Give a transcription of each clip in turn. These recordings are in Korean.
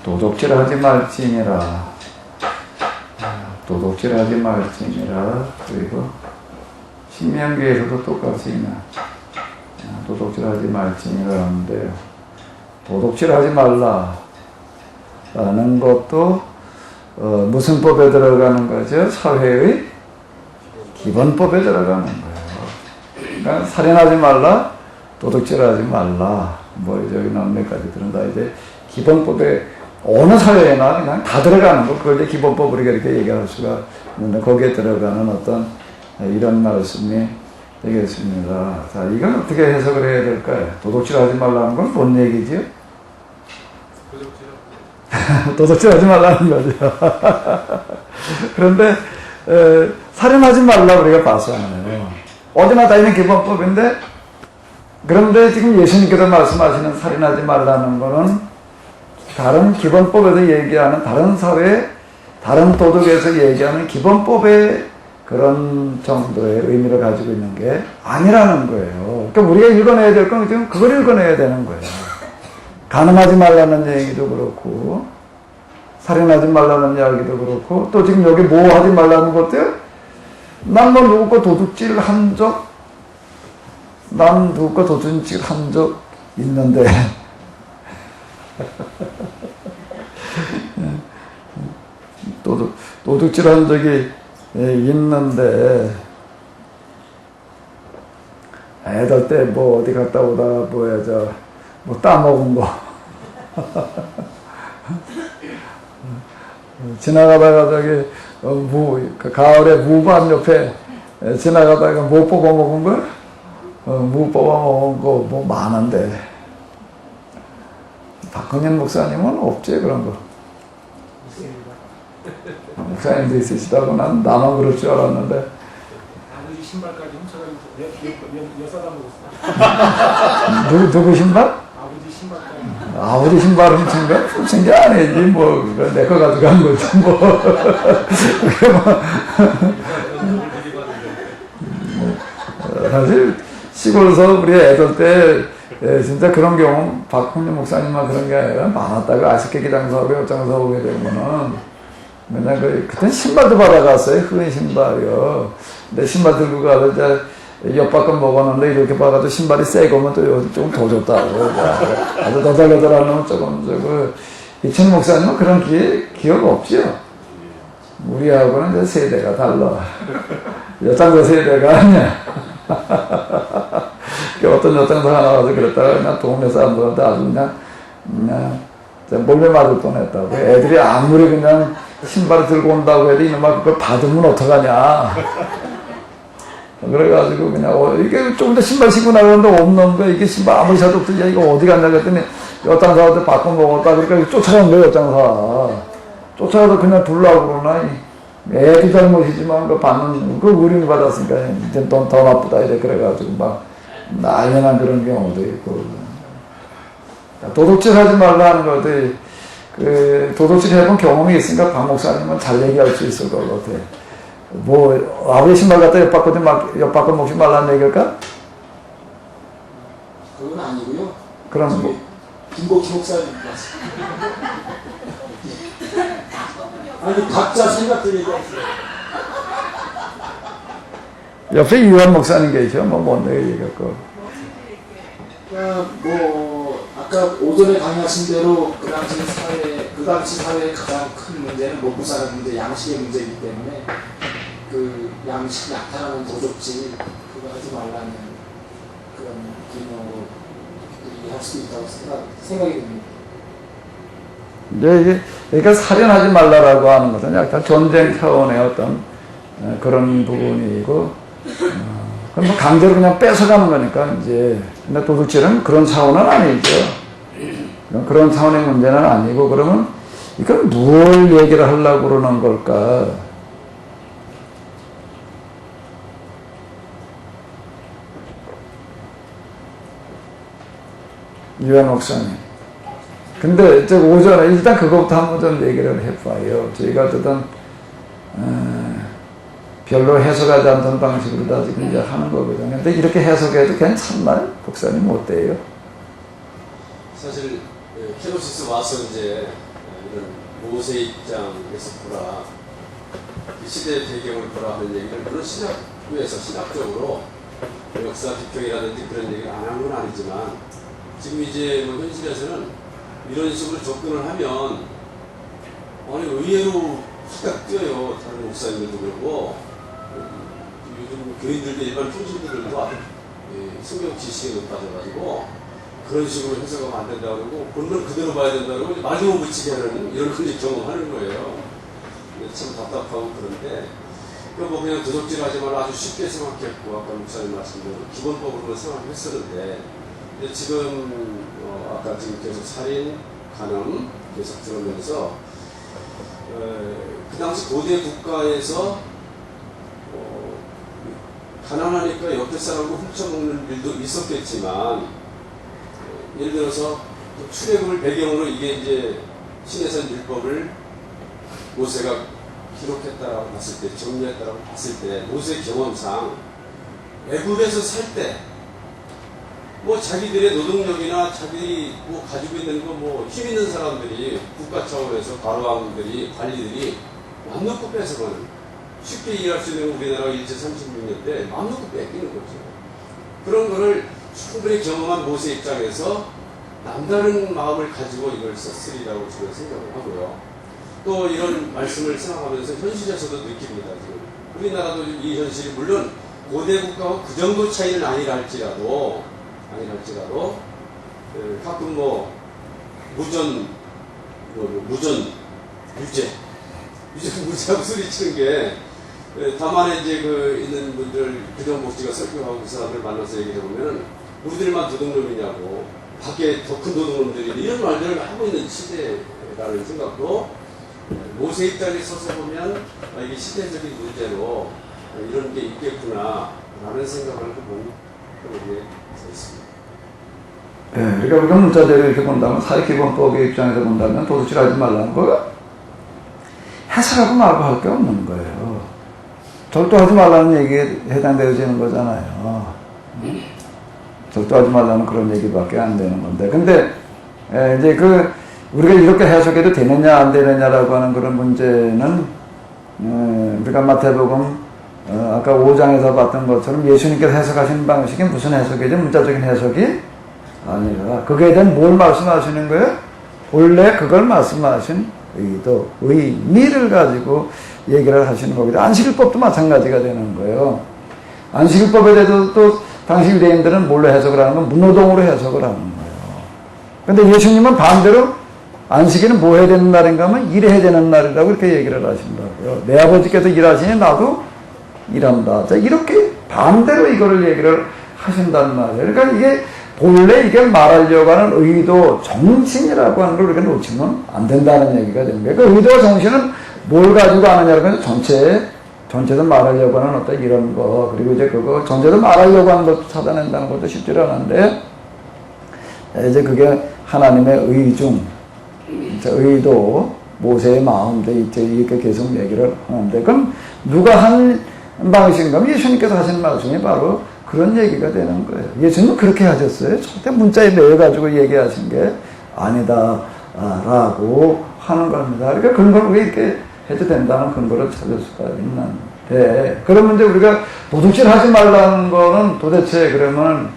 도둑질하지 말지니라. 도둑질하지 말지니라. 그리고 신명기에서도 똑같이 있나. 도둑질하지 말지니라 하는데요. 도둑질하지 말라 라는 것도 무슨 법에 들어가는 거죠? 사회의 기본법에 들어가는 거예요. 그러니까 살인하지 말라, 도둑질하지 말라, 뭐 여기 나온 몇 가지 들은다. 이제 기본법에 어느 사회에나 그냥 다 들어가는 거, 그걸 이제 기본법 우리가 이렇게 얘기할 수가 있는데 거기에 들어가는 어떤 이런 말씀이 되겠습니다. 자, 이건 어떻게 해석을 해야 될까요? 도둑질하지 말라는 건 뭔 얘기지요? 도둑질하지 말라는 거죠. 그런데 살인하지 말라 우리가 봤잖아요. 어디나 다 있는 기본법인데, 그런데 지금 예수님께서 말씀하시는 살인하지 말라는 거는 다른 기본법에서 얘기하는 다른 사회, 다른 도덕에서 얘기하는 기본법의 그런 정도의 의미를 가지고 있는 게 아니라는 거예요. 그러니까 우리가 읽어내야 될 건 지금 그걸 읽어내야 되는 거예요. 가늠하지 말라는 얘기도 그렇고, 살인하지 말라는 이야기도 그렇고, 또 지금 여기 뭐 하지 말라는 것도요? 난 뭐 누구 거 도둑질 한 적, 난 누구 거 도둑질 한 적 있는데, 도둑질 한 적이 있는데, 애들 때 뭐 어디 갔다 오다 뭐 따먹은 거. 지나가다가 저기 가을에 무밭 옆에 지나가다가 뭐 뽑아 먹은 거? 무 뽑아 먹은 거 뭐 많은데. 박헌현 목사님은 없지 그런 거. 목사님도 있으시다고 난 나만 그럴 줄 알았는데. 아버지 신발까지 훔쳐가지고 여사다 먹었어. 누구 신발? 아버지 신발까지. 아버지 신발 훔친 게 아니지 뭐 내 거 가져간 거지 뭐. 그게 뭐 사실 시골에서 우리 애들 때 진짜 그런 경우 박헌현 목사님만 그런 게 아니라 많았다가 아쉽게 장사하고 옆장사 오게 되면은 맨날 그땐 신발도 받아갔어요. 흑인 신발이요. 내 신발 들고 가서 이제 옆바꿈 먹었는데 이렇게 봐가지고 신발이 새 거면 또 조금 더 줬다고. 아주 너덜너덜한 놈은 조금 이천 목사님은 그런 기억 없죠. 우리하고는 이제 세대가 달라. 여장자 세대가 아니야. 어떤 여장사 하나 와서 그랬다가 그냥 동네 사람들한테 아주 그냥 몰래 맞을 뻔했다고. 애들이 아무리 그냥 신발을 들고 온다고 해도 이놈아 그걸 받으면 어떡하냐. 그래가지고 그냥 이게 좀 더 신발 신고 나가는데 없는 거야. 이게 신발 아무리 사도 없더니 야 이거 어디 갔냐 그랬더니 옆장사한테 바꿔 먹었다. 그러니까 쫓아간 거야 옆장사. 쫓아가서 그냥 둘라고 그러나 애기 잘못이지만 그 받는 그 우리는 받았으니까 이제 더 나쁘다 이래 그래가지고 막 난리난 그런 경우도 있고. 도둑질하지 말라는 것도 도둑질 해본 경험이 있으니까 박 목사님은 잘 얘기할 수 있을 것 같아. 뭐 아버지 신발 갖다 옆바꿔 먹지 말라는 얘기일까? 그건 아니고요. 그럼 뭐 김복희 목사님 아니 각자 생각들 얘기하세요. 옆에 이완 목사님 계셔. 뭔데 얘기했고. 뭐 아까 오전에 강의하신 대로 그 당시 사회의 가장 큰 문제는 먹고사는 문제, 양식의 문제이기 때문에 그 양식 나타나는 도둑질 그거 하지 말라는 그런 기능으로 얘기할 수도 있다고 생각이 듭니다. 이제 그러니까 살인하지 말라라고 하는 것은 약간 전쟁 차원의 어떤 그런 부분이고, 그럼 뭐 강제로 그냥 뺏어가는 거니까 이제. 근데 도둑질은 그런 차원은 아니죠. 그런 차원의 문제는 아니고, 그러면 이건 뭘 얘기를 하려고 그러는 걸까? 유한 목사님. 근데 이제 오전에 일단 그것부터 한번 좀 얘기를 해봐요. 저희가 어쨌든 별로 해석하지 않던 방식으로 다 지금 이제 하는 거거든요. 근데 이렇게 해석해도 괜찮나요? 목사님 어때요? 사실 케노시스 와서 이제 이런 모세 입장에서 보라, 이 시대의 배경을 보라 하는 얘기를 물론 신학부에서 신학적으로 역사 비평이라든지 그런 얘기를 안 한 건 아니지만 지금 이제 뭐 현실에서는 이런 식으로 접근을 하면 아니 의외로 확 뛰어요. 다른 목사님들도 그러고 요즘 교인들도 일반 통신들도 아주 성경 지식에 높아져가지고 그런 식으로 해석하면 안 된다고 그러고 본문 그대로 봐야 된다고 그러고 말도 못 붙이게 하는 이런 흔히 경험하는 거예요. 참 답답하고 그런데 뭐 그냥 도적질하지 말라 아주 쉽게 생각했고 아까 목사님 말씀대로 기본법으로 생각했었는데 지금 아까 지금 계속 살인, 간음 계속 들으면서 그 당시 고대 국가에서 가난하니까 옆에 사람을 훔쳐먹는 일도 있었겠지만 예를 들어서 출애굽을 배경으로 이게 이제 신해산 율법을 모세가 기록했다라고 봤을 때, 정리했다라고 봤을 때 모세 경험상 애굽에서 살 때 뭐 자기들의 노동력이나 자기들이 뭐 가지고 있는 거 뭐 힘 있는 사람들이 국가 차원에서 바로왕들이 관리들이 맘 놓고 뺏어가는 쉽게 이해할 수 있는 우리나라 일제 36년 때 맘 놓고 뺏기는 거죠. 그런 거를 충분히 경험한 모세 입장에서 남다른 마음을 가지고 이걸 썼으리라고 저는 생각을 하고요. 또 이런 말씀을 생각하면서 현실에서도 느낍니다. 지금 우리나라도 이 현실이 물론 고대 국가와 그 정도 차이는 아니라 할지라도 가끔 뭐 무전 무죄하고 소리치는 게 다만에 이제 그 있는 분들 교정복지가 설교하고 그 사람들 만나서 얘기해 보면 우리들만 도둑놈이냐고 밖에 더 큰 도둑놈들이 이런 말들을 하고 있는 시대라는 생각도 모세 입장에 서서 보면 이게 시대적인 문제로 이런 게 있겠구나 라는 생각을 해본 그런 게 있습니다. 예, 그러니까 우리가 문자대로 이렇게 본다면 사회기본법의 입장에서 본다면 도둑질하지 말라는 거 해석하고 말고 할 게 없는 거예요. 절도하지 말라는 얘기에 해당되어지는 거잖아요. 절도하지 말라는 그런 얘기밖에 안 되는 건데. 근데 이제 우리가 이렇게 해석해도 되느냐 안 되느냐라고 하는 그런 문제는 우리가 마태복음 아까 5장에서 봤던 것처럼 예수님께서 해석하시는 방식이 무슨 해석이죠? 문자적인 해석이 아니라 그거에 대한 뭘 말씀하시는 거예요? 본래 그걸 말씀하신 의도, 의미를 가지고 얘기를 하시는 거거든요. 안식일법도 마찬가지가 되는 거예요. 안식일법에 대해서 또 당시 유대인들은 뭘로 해석을 하는 건 문노동으로 해석을 하는 거예요. 근데 예수님은 반대로 안식일은 뭐 해야 되는 날인가 하면 일해야 되는 날이라고 이렇게 얘기를 하신다고요. 내 아버지께서 일하시니 나도 일한다. 자, 이렇게 반대로 이거를 얘기를 하신단 말이에요. 그러니까 이게 본래 이게 말하려고 하는 의도, 정신이라고 하는 걸 우리가 놓치면 안 된다는 얘기가 되는 거예요. 그 의도와 정신은 뭘 가지고 하느냐고 하면 전체에서 말하려고 하는 어떤 이런 거, 그리고 이제 그거 전체에서 말하려고 하는 것도 찾아낸다는 것도 쉽지 않은데, 이제 그게 하나님의 의중, 의도, 모세의 마음도 이제 이렇게 계속 얘기를 하는데, 그럼 누가 한 방식인가? 예수님께서 하신 말씀이 바로 그런 얘기가 되는 거예요. 예수님은 그렇게 하셨어요. 절대 문자에 매여가지고 얘기하신 게 아니다, 라고 하는 겁니다. 그러니까 근거를 왜 이렇게 해도 된다는 근거를 찾을 수가 있는데, 그러면 이제 우리가 도둑질 하지 말라는 거는 도대체 그러면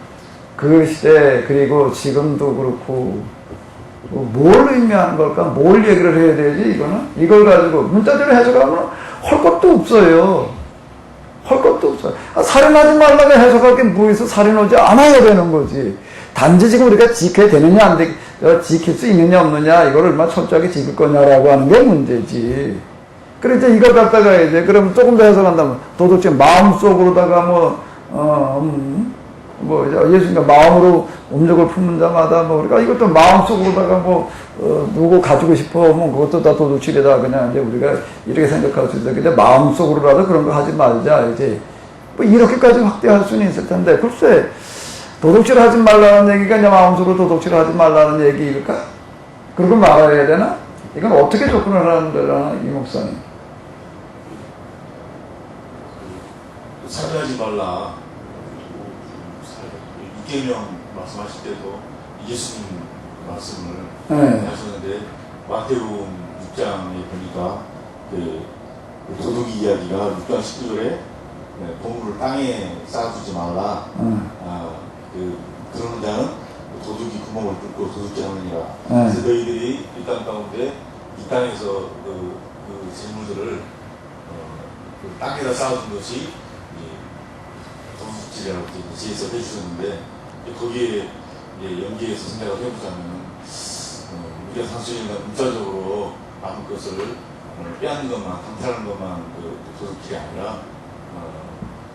그 시대, 그리고 지금도 그렇고, 뭘 의미하는 걸까? 뭘 얘기를 해야 되지? 이걸 가지고 문자대로 해석하면 할 것도 없어요. 할 것도 없어요. 살인하지 말라고 해석할 게 뭐 있어? 살인하지 않아야 되는 거지. 단지 지금 우리가 지켜야 되느냐, 안 돼, 지킬 수 있느냐, 없느냐, 이걸 얼마나 철저하게 지킬 거냐라고 하는 게 문제지. 그래, 이제 이걸 갖다가 이제, 그럼 조금 더 해석한다면, 도둑질 마음속으로다가 예수님과 마음으로 음욕을 품는 자마다 그러니까 이것도 마음속으로다가 누구 가지고 싶어, 그것도 다 도둑질이다. 그냥 이제 우리가 이렇게 생각할 수 있어. 근데 마음속으로라도 그런 거 하지 말자. 이제, 이렇게까지 확대할 수는 있을 텐데, 글쎄, 도둑질 하지 말라는 얘기가 이제 마음속으로 도둑질 하지 말라는 얘기일까? 그러고 말아야 되나? 이건 어떻게 접근을 하는 거라, 이 목사님? 살인하지 말라. 이계명 말씀하실 때도 예수님 말씀을 하셨는데 마태복음 6장에 보니까 그 도둑이 이야기가 6장 19절에 보물을 땅에 쌓아두지 말라. 그런 자는 도둑이 구멍을 뚫고 도둑질 하느니라. 그래서 너희들이 이 땅 가운데 이 땅에서 그 재물들을 그 땅에다 쌓아둔 것이 도둑질이라고 지혜서 해주셨는데 거기에 연계해서 생각을 해보자면 우리가 상수님과 문자적으로 남은 것을 빼앗는 것만, 강탈하는 것만 그 도둑질이 아니라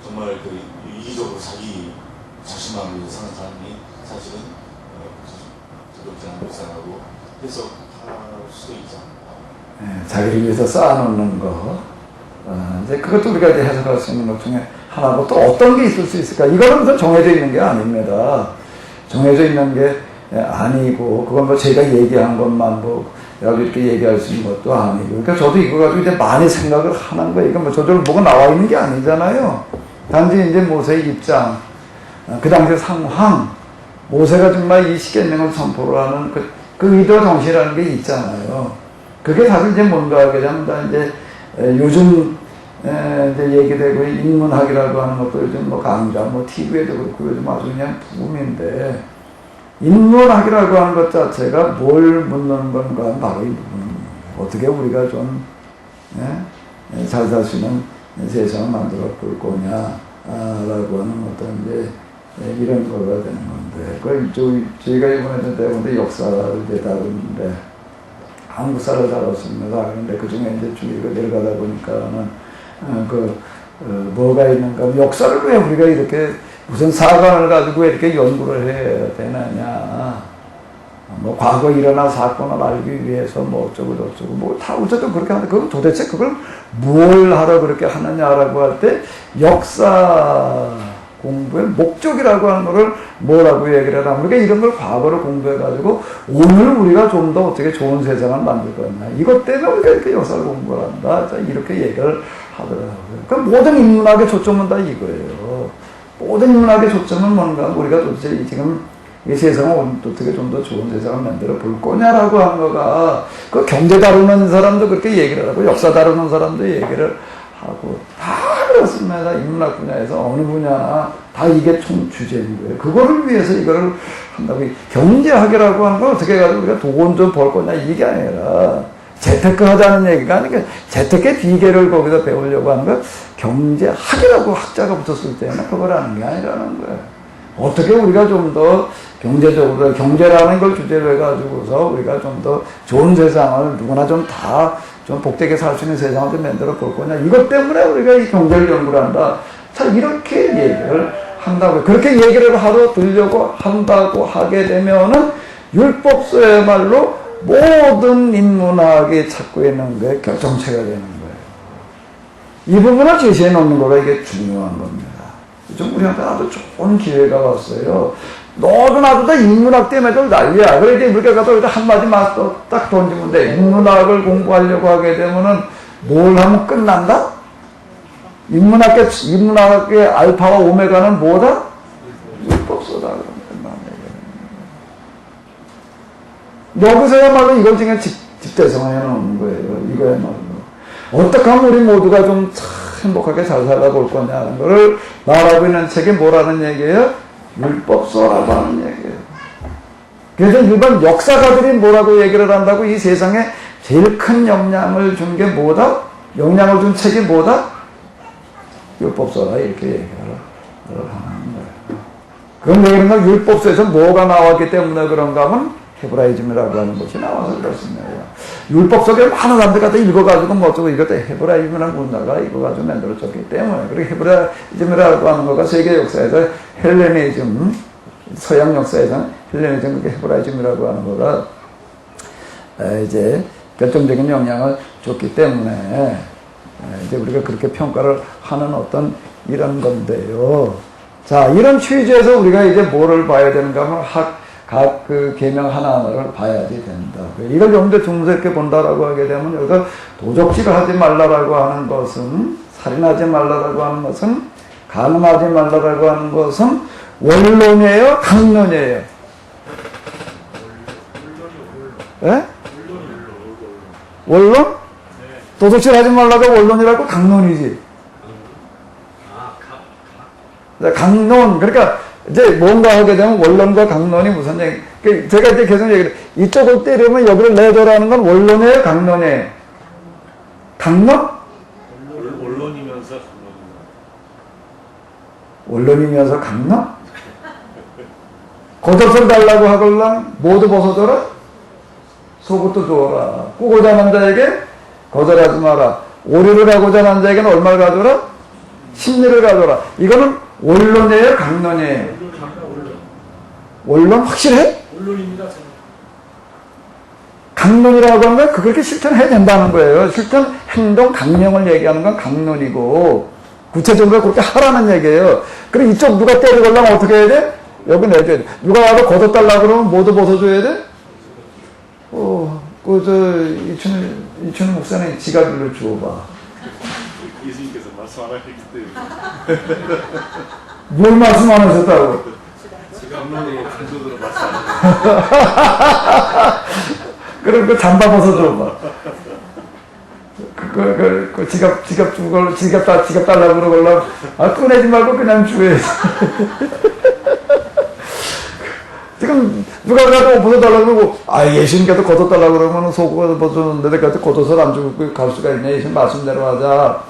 정말 그 이기적으로 자기 자신만을 위해서 사는 사람이 사실은 도둑질하는 것이라고 해석할 수도 있지 않나. 자기를 위해서 쌓아놓는 거. 이제 그것도 우리가 이제 해석할 수 있는 것 중에 하나고 또 어떤 게 있을 수 있을까? 이거는 정해져 있는 게 아닙니다. 정해져 있는 게 아니고, 그건 뭐 제가 얘기한 것만 뭐, 이렇게 얘기할 수 있는 것도 아니고. 그러니까 저도 이거 가지고 이제 많이 생각을 하는 거예요. 이거 뭐 저절로 뭐가 나와 있는 게 아니잖아요. 단지 이제 모세의 입장, 그 당시 상황, 모세가 정말 이 십계명을 선포를 하는 그 의도 정신이라는 게 있잖아요. 그게 사실 이제 뭔가 하게 되면 이제 요즘 이제 얘기되고 인문학이라고 하는 것도 요즘 뭐 강좌, 뭐 TV에도 그렇고 요즘 아주 그냥 붐인데, 인문학이라고 하는 것 자체가 뭘 묻는 건가 바로 이 부분. 어떻게 우리가 좀 잘 살 수 있는 세상을 만들어 볼 거냐라고 하는 어떤 이제 이런 거가 되는 건데, 그걸 저희가 이번에 대본데 역사를 이제 다루는데 한국사를 다뤘습니다. 그런데 그 중에 이제 쭉 내려가다 보니까는 뭐가 있는가, 역사를 왜 우리가 이렇게 무슨 사관을 가지고 이렇게 연구를 해야 되느냐. 뭐 과거 일어난 사건을 알기 위해서 뭐 어쩌고 저쩌고 뭐 다 어쨌든 그렇게 하는데, 그건 도대체 그걸 뭘 하러 그렇게 하느냐라고 할 때 역사 공부의 목적이라고 하는 거를 뭐라고 얘기를 하나. 우리가 이런 걸 과거를 공부해가지고 오늘 우리가 좀 더 어떻게 좋은 세상을 만들 거냐. 이것 때문에 우리가 이렇게 역사를 공부를 한다. 자, 이렇게 얘기를 하더라고요. 그러니까 모든 인문학의 초점은 다 이거예요. 모든 인문학의 초점은 뭔가, 우리가 도대체 지금 이 세상을 어떻게 좀 더 좋은 세상을 만들어 볼 거냐라고 하는 거가, 그 경제 다루는 사람도 그렇게 얘기를 하고, 역사 다루는 사람도 얘기를 하고, 다 그렇습니다. 인문학 분야에서 어느 분야나 다 이게 총 주제인 거예요. 그거를 위해서 이거를 한다고. 경제학이라고 하는 건 어떻게 해가지고 우리가 돈 좀 벌 거냐, 이게 아니라, 재테크 하자는 얘기가 아니라, 재테크의 비계를 거기서 배우려고 하는 거, 경제학이라고 학자가 붙었을 때는 그걸 하는 게 아니라는 거예요. 어떻게 우리가 좀 더 경제적으로, 경제라는 걸 주제로 해가지고서 우리가 좀 더 좋은 세상을 누구나 좀 다 좀 복되게 살 수 있는 세상을 좀 만들어 볼 거냐. 이것 때문에 우리가 이 경제를 연구를 한다. 자, 이렇게 얘기를 한다고요. 그렇게 얘기를 하러 들려고 한다고 하게 되면은 율법서야말로 모든 인문학이 찾고 있는 게 결정체가 되는 거예요. 이 부분을 제시해 놓는 거가 이게 중요한 겁니다. 좀 우리한테 아주 좋은 기회가 왔어요. 너도 나도 다 인문학 때문에 좀 난리야. 그래, 이제 우리가 가서 한마디만 딱 던지면 돼. 인문학을 공부하려고 하게 되면은 뭘 하면 끝난다? 인문학의 알파와 오메가는 뭐다? 율법서다. 그러면 끝나는 얘기예요. 여기서야말로 이걸 지금 집대성해 놓는 거예요. 이거야말로. 어떻게 하면 우리 모두가 좀 행복하게 잘 살아볼 거냐는 거를 말하고 있는 책이 뭐라는 얘기예요? 율법서라고 하는 얘기예요. 그래서 일반 역사가들이 뭐라고 얘기를 한다고? 이 세상에 제일 큰 영향을 준 게 뭐다? 영향을 준 책이 뭐다? 율법서라, 이렇게 얘기를 하는 거예요. 그럼 왜 그런가? 율법서에서 뭐가 나왔기 때문에 그런가 하면 헤브라이즘이라고 하는 것이 나와서 그렇습니다. 율법서에 많은 사람들 갖다 읽어가지고 뭐 어쩌고 이것도 헤브라이즘이라는 문화가 이거 가지고 만들어졌기 때문에. 그리고 헤브라이즘이라고 하는 거가 세계 역사에서 헬레니즘, 서양 역사에서 헬레니즘, 헤브라이즘이라고 하는 거가 이제 결정적인 영향을 줬기 때문에 이제 우리가 그렇게 평가를 하는 어떤 이런 건데요. 자, 이런 취지에서 우리가 이제 뭐를 봐야 되는가 하면 각 그 계명 하나하나를 봐야지 된다. 이걸 염두에 두면서 이렇게 본다라고 하게 되면, 여기가 도적질을 하지 말라라고 하는 것은, 살인하지 말라라고 하는 것은, 간음하지 말라라고 하는 것은 원론이에요, 강론이에요? 예? 원론? 도둑질 하지 말라가 원론이라고 강론이지. 강론, 그러니까 이제 뭔가 하게 되면 원론과 강론이 무슨 얘기, 제가 이제 계속 얘기를, 이쪽을 때리면 여기를 내줘라는 건 원론이에요, 강론이에요? 강론? 언론이면서 원론이면서 강론? 겉옷을 달라고 하걸랑 모두 벗어줘라? 속옷도 주어라. 꾸고자 하는 자에게 거절하지 마라. 오리를 하고자 하는 자에게는 얼마를 가져라? 10리를 가져라. 이거는 원론이에요, 강론이에요? 원론 확실해? 언론입니다. 저는. 강론이라고 하는 건 그렇게 실천해야 된다는 거예요. 실천, 행동, 강령을 얘기하는 건 강론이고 구체적으로 그렇게 하라는 얘기예요. 그럼 이쪽 누가 때리걸라면 어떻게 해야 돼? 여기 내줘야 돼. 누가 와서 걷어달라고 그러면 모두 벗어줘야 돼? 이춘희 목사는 지갑을 주워봐. 예수님께서 말씀 안 하셨기 때문에. 뭘 말씀 안 하셨다고? 언론이 단독으로 말씀 안 그럼 그 잠바 벗어줘봐. 그 지갑 준 걸로, 지갑 달라고 그러걸라. 꺼내지 말고 그냥 주워야지. 지금 누가 가도 벗어달라고 그러고, 예수님께서 걷어달라고 그러면 속옷을 벗었는데 내가 걷어서 안 주고 갈 수가 있냐. 예수님 말씀대로 하자.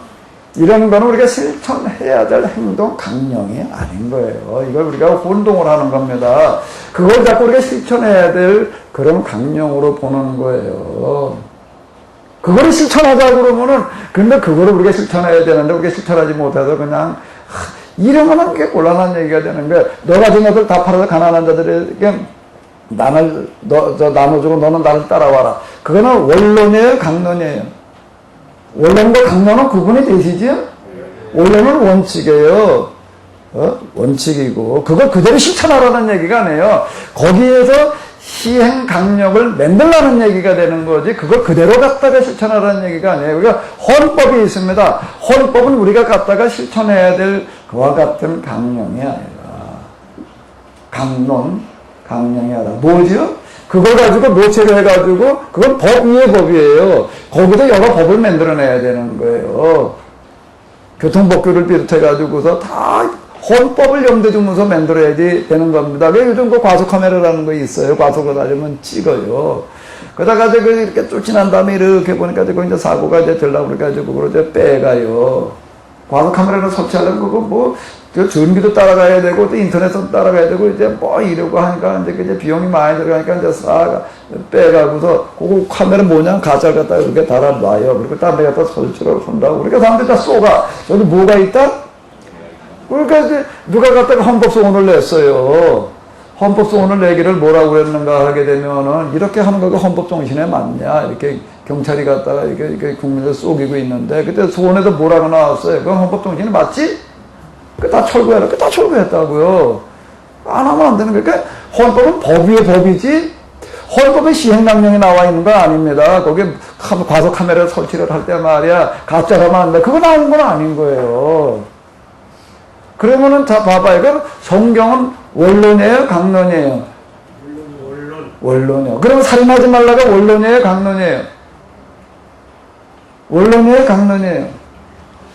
이런 거는 우리가 실천해야 될 행동 강령이 아닌 거예요. 이걸 우리가 혼동을 하는 겁니다. 그걸 자꾸 우리가 실천해야 될 그런 강령으로 보는 거예요. 그거를 실천하자 그러면은, 근데 그거를 우리가 실천해야 되는데 우리가 실천하지 못해서 그냥, 이러면은 게 곤란한 얘기가 되는 거야. 너 가진 것들 다 팔아서 가난한 자들에게 나눠주고 너는 나를 따라와라. 그거는 원론이에요, 강론이에요? 원론과 강론은 구분이 되시지요? 원론은 원칙이에요. 원칙이고, 그걸 그대로 실천하라는 얘기가 아니에요. 거기에서 시행 강령을 만들라는 얘기가 되는 거지, 그걸 그대로 갖다가 실천하라는 얘기가 아니에요. 우리가 헌법이 있습니다. 헌법은 우리가 갖다가 실천해야 될 그와 같은 강령이 아니라, 강령이 아니라, 뭐지요? 그걸 가지고 노체를 해가지고, 그건 법 위의 법이에요. 거기서 여러 법을 만들어내야 되는 거예요. 교통법규를 비롯해가지고서 다 헌법을 염두에 두면서 만들어야지 되는 겁니다. 왜 요즘 그 과속카메라라는 거 있어요. 과속을 하려면 찍어요. 그러다가 이렇게 쭉 지난 다음에 이렇게 보니까 이제 사고가 이제 되려고 그래가지고 그걸 이제 빼가요. 과속카메라를 설치하려면 그거 뭐, 전기도 따라가야 되고, 또 인터넷도 따라가야 되고, 이제 뭐 이러고 하니까 이제 비용이 많이 들어가니까 이제 싹 빼가고서, 그거 카메라 모양 가짜를 갖다가 이렇게 달아놔요. 그리고 딴 데 갖다 설치를 한다고. 그러니까 사람들이 다 쏘가. 여기 뭐가 있다? 그러니까 이제 누가 갖다가 헌법소원을 냈어요. 헌법소원을 내기를 뭐라고 했는가 하게 되면은, 이렇게 하는 거가 헌법 정신에 맞냐? 이렇게 경찰이 갖다가 이렇게 국민을 쏘기고 있는데, 그때 소원에도 뭐라고 나왔어요? 그건 헌법 정신이 맞지? 그 다 철거해라. 그 다 철거했다고요. 안 하면 안 되는 거예요. 그러니까 헌법은 법 위의 법이지, 헌법에 시행명령이 나와 있는 거 아닙니다. 거기에 과속 카메라 설치를 할 때 말이야, 가짜라면 안 돼. 그거 나온 건 아닌 거예요. 그러면은 다 봐봐요. 그럼 성경은 원론이에요, 강론이에요? 원론이요. 그럼 살인하지 말라가 원론이에요, 강론이에요? 원론이에요, 강론이에요?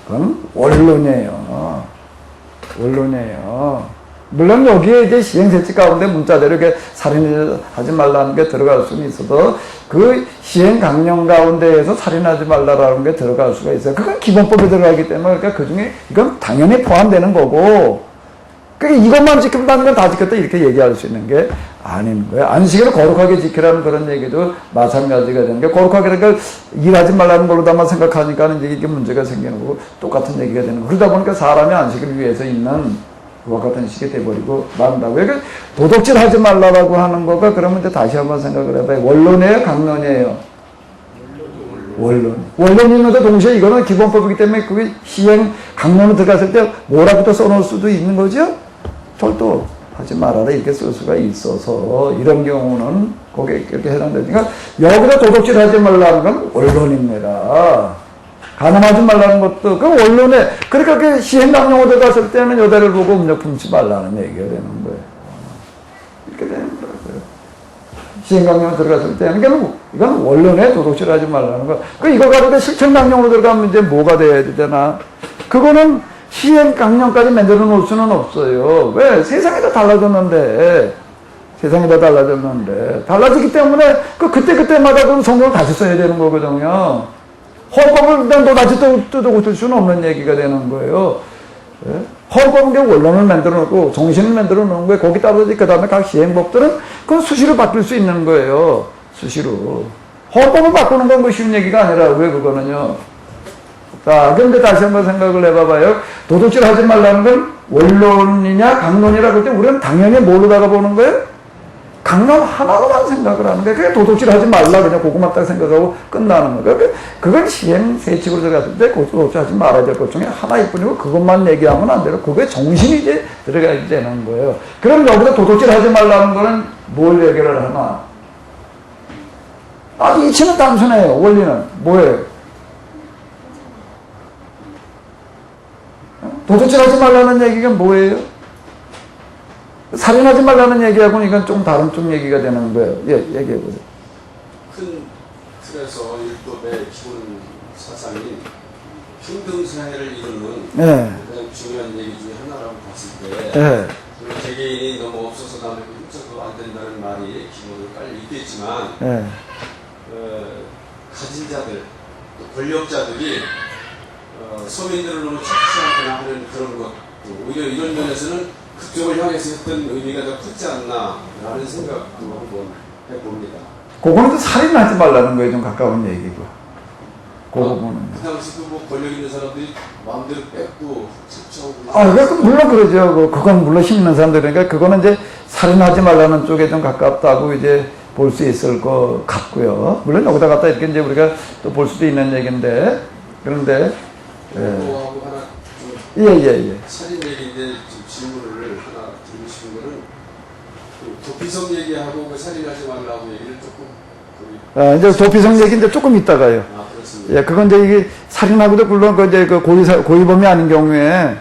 그건 원론이에요. 원론이에요. 물론 여기에 이제 시행세칙 가운데 문자대로 이렇게 살인하지 말라는 게 들어갈 수는 있어도, 그 시행 강령 가운데에서 살인하지 말라라는 게 들어갈 수가 있어요. 그건 기본법에 들어가기 때문에, 그러니까 그 중에 이건 당연히 포함되는 거고, 그러니까 이것만 지키면 다른 건 다 지켰다 이렇게 얘기할 수 있는 게 아닌 거예요. 안식일을 거룩하게 지키라는 그런 얘기도 마찬가지가 되는 게, 거룩하게 그러니까 일하지 말라는 걸로다만 생각하니까 이제 이게 문제가 생기는 거고, 똑같은 얘기가 되는 거고, 그러다 보니까 사람이 안식을 위해서 있는 그와 같은 식이 돼버리고 만다고. 그러니까 도덕질 하지 말라라고 하는 거가, 그러면 이제 다시 한번 생각을 해봐요. 원론이에요, 강론이에요? 원론이면서 동시에 이거는 기본법이기 때문에 그게 시행 강론으로 들어갔을 때 뭐라고 또 써놓을 수도 있는 거죠? 절도하지 말아라 이렇게 쓸 수가 있어서, 이런 경우는 거기에 이렇게 해당되니까, 여기다 도덕질 하지 말라는 건 원론입니다. 가늠하지 말라는 것도 그 원론에, 그러니까 그 시행강령으로 들어갔을 때는 여자를 보고 음력 품지 말라는 얘기가 되는 거예요. 이렇게 되는 거예요. 시행강령 들어갔을 때, 이건 원론에 도둑질하지 말라는 거. 이거 가지고 실천강령으로 들어가면 이제 뭐가 돼야 되잖아. 그거는 시행강령까지 만들어 놓을 수는 없어요. 왜? 세상이 다 달라졌는데. 세상이 다 달라졌는데. 달라지기 때문에 그때마다 그럼 성경을 다시 써야 되는 거거든요. 헌법을 그냥 또다시 뜯어고칠 수는 없는 얘기가 되는 거예요. 예? 헌법은 그냥 원론을 만들어 놓고 정신을 만들어 놓은 거예요. 거기 따라서 그 다음에 각 시행법들은 그건 수시로 바뀔 수 있는 거예요. 수시로. 헌법을 바꾸는 건 뭐 쉬운 얘기가 아니라고요. 그거는요. 자, 그런데 다시 한번 생각을 해봐봐요. 도둑질 하지 말라는 건 원론이냐 강론이라고 할 때 우리는 당연히 뭐로다가 보는 거예요? 강론 하나로만 생각을 하는 거예요. 그게 도둑질 하지 말라 그냥 그것만 딱 생각하고 끝나는 거예요. 그건 시행 세칙으로 들어갔을 때 도둑질 하지 말아야 될 것 중에 하나일 뿐이고 그것만 얘기하면 안 돼요. 그게 정신이 이제 들어가야 되는 거예요. 그럼 여기서 도둑질 하지 말라는 거는 뭘 얘기를 하나? 이치는 단순해요. 원리는 뭐예요? 도둑질 하지 말라는 얘기가 뭐예요? 살인하지 말라는 얘기하고는 이건 좀 다른 쪽 얘기가 되는 거예요. 예, 얘기해보세요. 큰 틀에서 율법의 기본 사상인 평등사회를 이루는 가장 중요한 얘기 중에 하나라고 봤을 때 개개인이 너무 없어서 남에게 훔쳐도 안 된다는 말이 기본으로 깔려 있겠지만 가진 자들, 또 권력자들이 서민들을 너무 착취하거나 하는 그런 것 오히려 이런 면에서는 그쪽을 향해서 했던 의미가 더 크지 않나라는 생각도 한번 해봅니다. 그거는 또 살인하지 말라는 거에 좀 가까운 얘기고. 그 부분은. 그 당시도 뭐 권력 있는 사람들이 마음대로 뺏고 착취하고. 물론 그러죠. 그건 물론 힘 있는 사람들이니까 그거는 이제 살인하지 말라는 쪽에 좀 가깝다고 이제 볼 수 있을 것 같고요. 물론 여기다 갖다 이렇게 이제 우리가 또 볼 수도 있는 얘기인데 그런데. 하고 하나 살인 얘기인데 질문을 하나 드리고 싶은 거는 도피성 얘기하고 살인하지 말라고 얘기를 조금 이제 도피성 얘기인데 조금 있다가요. 그렇습니다. 예, 그건 이제 이게 살인하고도 물론 이제 그 고의범이 아닌 경우에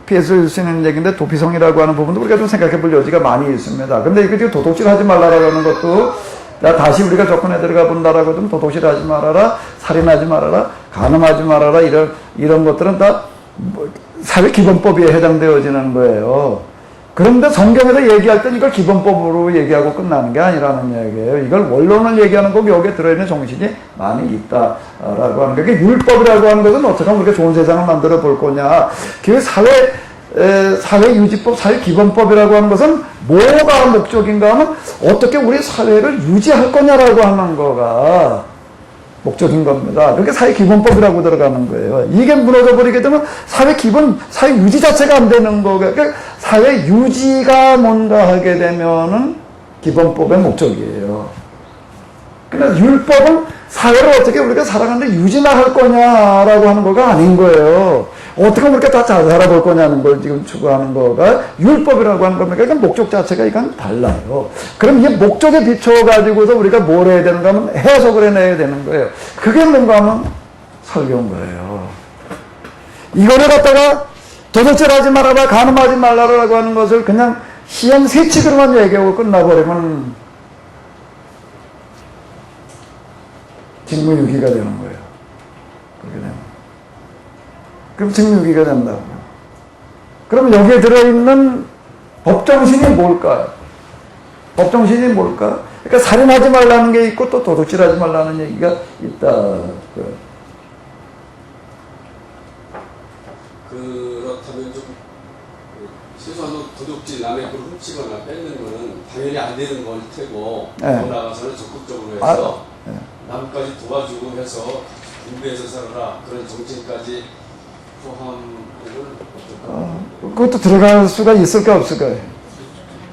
피해서 수 있는 얘기인데 도피성이라고 하는 부분도 우리가 좀 생각해 볼 여지가 많이 있습니다. 근데 이거 지금 도둑질 하지 말라라고 하는 것도 다시 우리가 접근해 들어가 본다라고 좀 도둑질 하지 말아라, 살인하지 말아라, 간음하지 말아라 이런 것들은 다 사회 기본법에 해당되어지는 거예요. 그런데 성경에서 얘기할 땐 이걸 기본법으로 얘기하고 끝나는 게 아니라는 얘기예요. 이걸 원론을 얘기하는 거고 여기에 들어있는 정신이 많이 있다라고 하는 거예요. 율법이라고 하는 것은 어떻게 하면 우리가 좋은 세상을 만들어 볼 거냐. 그 사회 유지법, 사회 기본법이라고 하는 것은 뭐가 목적인가 하면 어떻게 우리 사회를 유지할 거냐라고 하는 거가 목적인 겁니다. 그렇게 사회 기본법이라고 들어가는 거예요. 이게 무너져 버리게 되면 사회 유지 자체가 안 되는 거고요. 그러니까 사회 유지가 뭔가 하게 되면은 기본법의 목적이에요. 그러니까 율법은 사회를 어떻게 우리가 살아가는데 유지나 할 거냐라고 하는 거가 아닌 거예요. 어떻게 우리가 다 잘 살아볼 거냐는 걸 지금 추구하는 거가 율법이라고 하는 겁니다. 그러니까 목적 자체가 이건 달라요. 그럼 이 목적에 비춰가지고서 우리가 뭘 해야 되는가 하면 해석을 해내야 되는 거예요. 그게 뭔가 하면 설교인 거예요. 이거를 갖다가 도둑질 하지 말아라, 간음하지 말라라고 하는 것을 그냥 시행 세칙으로만 얘기하고 끝나버리면 직무유기가 되는 거예요. 그렇게 되면. 그럼 직무유기가 된다고. 그럼 여기에 들어있는 법정신이 뭘까요? 법정신이 뭘까? 그러니까 살인하지 말라는 게 있고 또 도둑질하지 말라는 얘기가 있다. 그렇다면 좀 최소한 도둑질 남의 걸 훔치거나 뺏는 거는 당연히 안 되는 걸 테고 더 나아가서는 적극적으로 해서 남까지 도와주고 해서 분배해서 살아라 그런 정신까지 포함을 그것도 들어갈 수가 있을까 없을까요?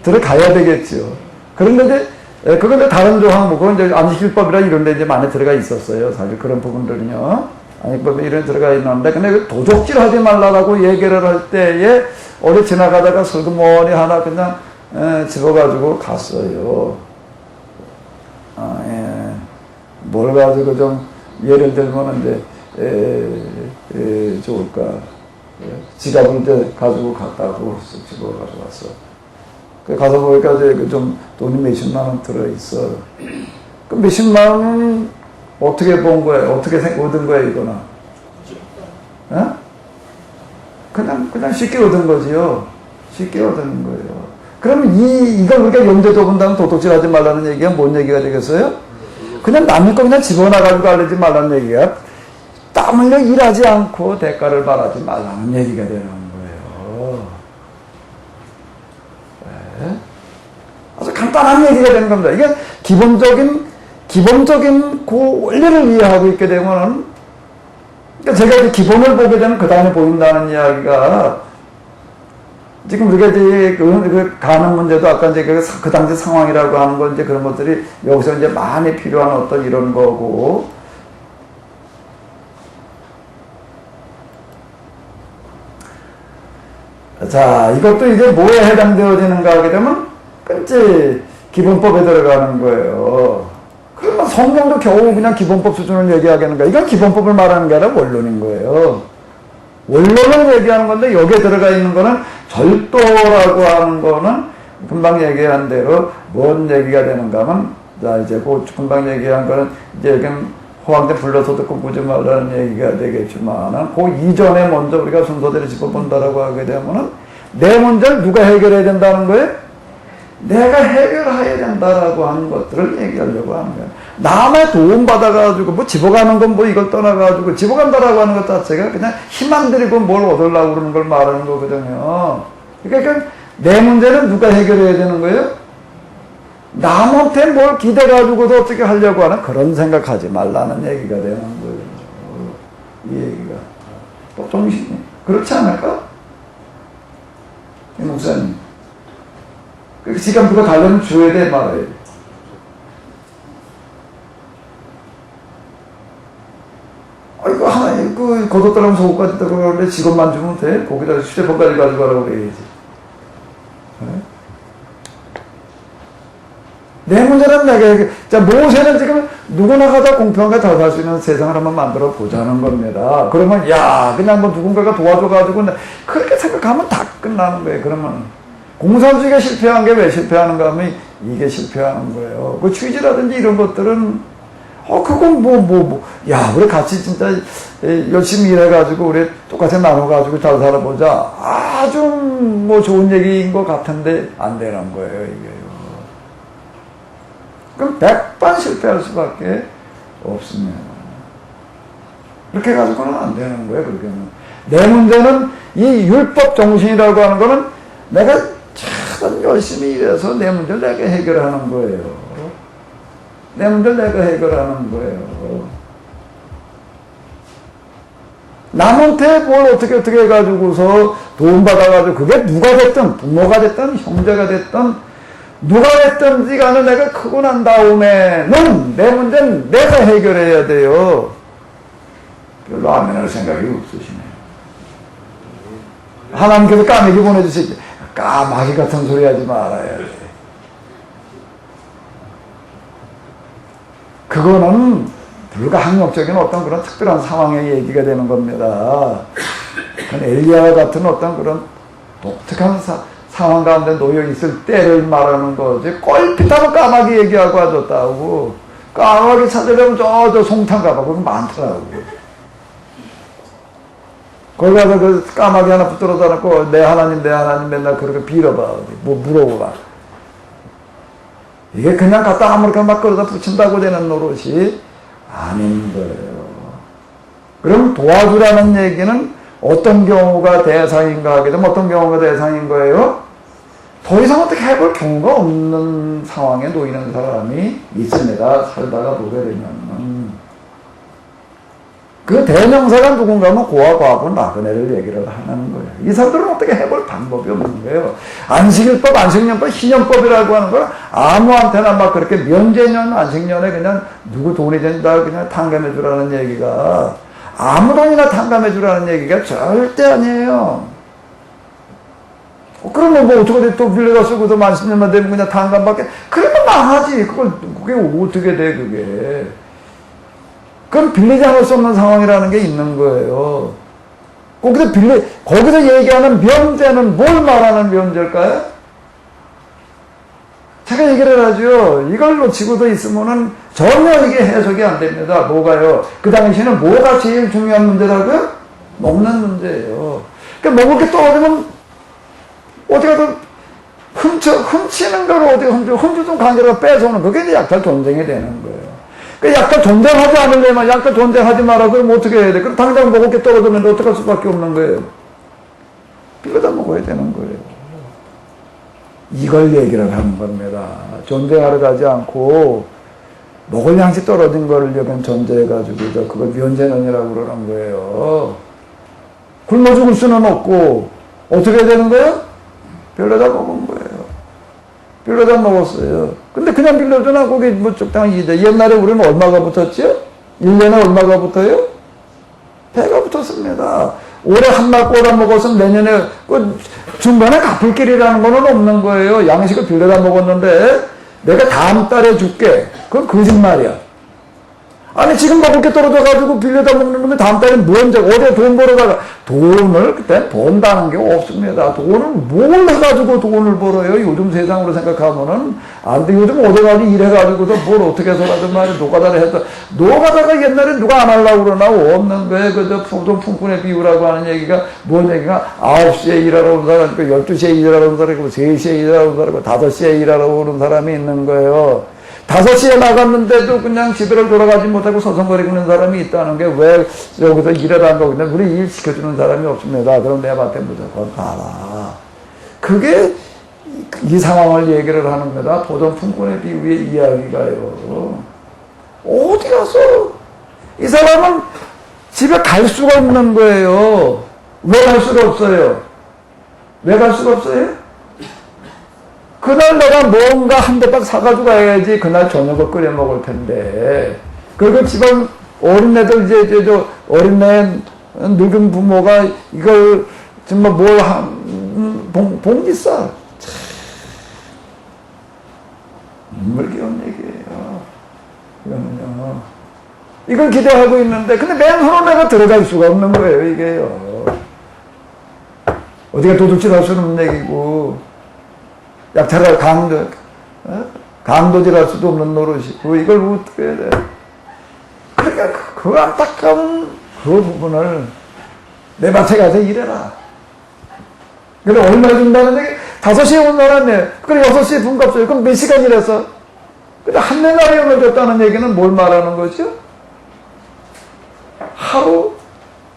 들어가야 되겠죠. 그런데 이제 그건 다른 조항 그건 이제 안식일법이라 이런 데 이제 많이 들어가 있었어요. 사실 그런 부분들은요. 안식일법에 이런 들어가 있는데 근데 도둑질 하지 말라고 얘기를 할 때에 어디 지나가다가 슬그머니 하나 그냥 집어가지고 갔어요. 뭘 가지고 좀 예를 들면 이제 좋을까? 지갑을 이제 가지고 갔다고 쓱 집어가지고 왔어. 가서 보니까 이제 좀 돈이 몇십만 원 들어있어. 그 몇십만 원은 어떻게 본 거예요? 어떻게 얻은 거예요, 이거는? 어? 그냥 쉽게 얻은 거지요. 쉽게 얻은 거예요. 그럼 이걸 우리가 염두에 본다면 도둑질 하지 말라는 얘기가 뭔 얘기가 되겠어요? 그냥 남의 거 그냥 집어나가지고 알리지 말라는 얘기가 땀 흘려 일하지 않고 대가를 바라지 말라는 얘기가 되는 거예요. 네. 아주 간단한 얘기가 되는 겁니다. 이게 기본적인 그 원리를 이해하고 있게 되면은, 그러니까 제가 이제 기본을 보게 되면 그 다음에 보인다는 이야기가, 지금 우리가 이제 그 가는 문제도 아까 이제 그 당시 상황이라고 하는 건 이제 그런 것들이 여기서 이제 많이 필요한 어떤 이런 거고, 자, 이것도 이제 뭐에 해당되어지는가 하게 되면, 이제 기본법에 들어가는 거예요. 그러면 성경도 겨우 그냥 기본법 수준을 얘기하겠는 거야. 이건 기본법을 말하는 게 아니라 원론인 거예요. 원론을 얘기하는 건데 여기에 들어가 있는 거는 절도라고 하는 거는 금방 얘기한 대로 뭔 얘기가 되는가 하면, 자, 이제 그 금방 얘기한 거는 이제 여기 호황제 불러서 듣고 보지 말라는 얘기가 되겠지만, 그 이전에 먼저 우리가 순서대로 짚어본다라고 하게 되면은 내 문제를 누가 해결해야 된다는 거예요? 내가 해결해야 된다라고 하는 것들을 얘기하려고 하는 거예요. 남의 도움 받아가지고 뭐 집어가는 건 뭐 이걸 떠나가지고 집어간다라고 하는 것 자체가 그냥 힘 안 들이고 뭘 얻으려고 그러는 걸 말하는 거거든요. 그러니까 내 문제는 누가 해결해야 되는 거예요? 남한테 뭘 기대가지고도 어떻게 하려고 하는 그런 생각하지 말라는 얘기가 되는 거예요. 이 얘기가. 또 정신이. 그렇지 않을까? 이 목사님. 지금 누가 달려면 줘야 돼, 말아야 돼. 아이고, 하나, 그, 거뒀더라면 속옷까지 있다고 그러는데 직원만 주면 돼? 거기다 휴대폰까지 가져가라고 그래야지. 네? 내 문제는 내가, 자, 모세는 지금 누구나 가다 공평하게 다 살 수 있는 세상을 한번 만들어 보자는 겁니다. 그러면, 야, 그냥 뭐 누군가가 도와줘가지고, 그렇게 생각하면 다 끝나는 거예요, 그러면. 공산주의가 실패한 게 왜 실패하는가 하면 이게 실패하는 거예요. 그 취지라든지 이런 것들은, 그건 야, 우리 같이 진짜 열심히 일해가지고, 우리 똑같이 나눠가지고 잘 살아보자. 아주 뭐 좋은 얘기인 것 같은데 안 되는 거예요, 이게요. 그럼 100번 실패할 수밖에 없습니다. 그렇게 가지고는 안 되는 거예요, 그렇게는. 내 문제는 이 율법 정신이라고 하는 거는 내가 참 열심히 일해서 내 문제를 내가 해결하는 거예요. 내 문제를 내가 해결하는 거예요. 남한테 뭘 어떻게 해가지고서 도움받아가지고 그게 누가 됐든 부모가 됐든 형제가 됐든 누가 됐든지 간에 내가 크고 난 다음에는 내 문제는 내가 해결해야 돼요. 별로 아멘할 생각이 없으시네요. 하나님께서 까마귀 보내주시지. 까마귀 같은 소리 하지 말아야 돼. 그거는 불가항력적인 어떤 그런 특별한 상황의 얘기가 되는 겁니다. 엘리야와 같은 어떤 그런 독특한 상황 가운데 놓여 있을 때를 말하는 거지. 꼴핏하면 까마귀 얘기하고 하셨다고. 까마귀 찾으려면 저 송탄 가봐. 그거 많더라고. 거기 가서 그 까마귀 하나 붙들어다 놓고 내 하나님 맨날 그렇게 빌어봐. 뭐 물어봐. 이게 그냥 갖다 아무렇게나 막 끌어다 붙인다고 되는 노릇이 아닌 거예요. 그럼 도와주라는 얘기는 어떤 경우가 대상인가 하게 되면 어떤 경우가 대상인 거예요? 더 이상 어떻게 해볼 경우가 없는 상황에 놓이는 사람이 있습니다. 살다가 보게 되면. 그 대명사가 누군가 하면 고아, 과부, 나그네를 얘기를 하는 거예요. 이 사람들은 어떻게 해볼 방법이 없는 거예요. 안식일법, 안식년법, 희년법이라고 하는 건 아무한테나 막 그렇게 면제년, 안식년에 그냥 누구 돈이 된다 그냥 탕감해 주라는 얘기가 아무 돈이나 탕감해 주라는 얘기가 절대 아니에요. 그러면 뭐 어떻게 또 빌려다 쓰고도 만십년만 되면 그냥 탕감받게 그러면 망하지. 그게 어떻게 돼 그게. 그건 빌리지 않을 수 없는 상황이라는 게 있는 거예요. 거기서 얘기하는 면제는 뭘 말하는 면제일까요? 제가 얘기를 하죠. 이걸 놓치고도 있으면은 전혀 이게 해석이 안 됩니다. 뭐가요? 그 당시에는 뭐가 제일 중요한 문제라고요? 먹는 문제예요. 그러니까 먹을 게 떨어지면 어디 가서 훔치는 걸 어디 훔치던 관계로 뺏어오는 그게 이제 약탈 전쟁이 되는 거예요. 그 약탈 전쟁하지 않으려면 약탈 전쟁하지 마라 그러면 어떻게 해야 돼? 그럼 당장 먹을 게 떨어졌는데 어떡할 수밖에 없는 거예요. 빌려다 먹어야 되는 거예요. 이걸 얘기를 하는 겁니다. 전쟁하러 가지 않고 먹을 양식 떨어진 거를 여긴 전제해가지고 그걸 면제는이라고 그러는 거예요. 굶어 죽을 수는 없고 어떻게 해야 되는 거예요? 빌려다 먹은 거예요. 빌려다 먹었어요. 근데 그냥 빌려주나 거기 뭐 적당히 옛날에 우리는 얼마가 붙었지요? 1년에 얼마가 붙어요? 배가 붙었습니다. 올해 한날 꼬라 먹었으면 내년에 그 중간에 갚을 길이라는 거는 없는 거예요. 양식을 빌려다 먹었는데 내가 다음 달에 줄게. 그건 거짓말이야. 아니 지금 먹을 게 떨어져가지고 빌려다 먹는 놈이 다음 달에 뭔지 어디에 돈 벌어다가 돈을 그때 번다는 게 없습니다. 돈을 뭘 해가지고 돈을 벌어요? 요즘 세상으로 생각하면은 안 돼. 요즘 어디 가서 일해가지고도 뭘 어떻게 해서라든 말이야. 노가다를 해서 노가다가 옛날에 누가 안 하려고 그러나 없는 거예요. 그저 좀 품꾼의 비유라고 하는 얘기가 뭔 얘기가 9시에 일하러 온 사람, 12시에 일하러 온 사람이고 3시에 일하러 온 사람이고 5시에 일하러 오는 사람이 있는 거예요. 5시에 나갔는데도 그냥 집에를 돌아가지 못하고 서성거리고 있는 사람이 있다는 게 왜 여기서 일을 한 거거든요. 우리 일 시켜주는 사람이 없습니다. 그럼 내 밭에 무조건 가라. 그게 이 상황을 얘기를 하는 거다. 보존 품꾼의 비유의 이야기가요. 어디 가서 이 사람은 집에 갈 수가 없는 거예요. 왜 갈 수가 없어요? 왜 갈 수가 없어요? 그날 내가 뭔가 한 대 딱 사가지고 가야지 그날 저녁을 끓여 먹을 텐데. 그리고 집안 어린애들 이제 저 어린애 늙은 부모가 이걸 정말 봉지 싸. 인물기운 얘기예요. 이거는요. 이걸 기대하고 있는데 근데 맨손으로 내가 들어갈 수가 없는 거예요. 이게요. 어디가 도둑질 할 수는 없는 얘기고 약탈할 강도질할 수도 없는 노릇이고 이걸 어떻게 해야 돼? 그러니까 그 안타까운 그 부분을 내 밭에 가서 일해라. 그래 얼마 준다는 얘기 5시에 온 사람이에요. 그래 6시에 분 값어요. 그럼 몇 시간 일했어? 근데 한 달에 오늘 줬다는 얘기는 뭘 말하는 거죠? 하루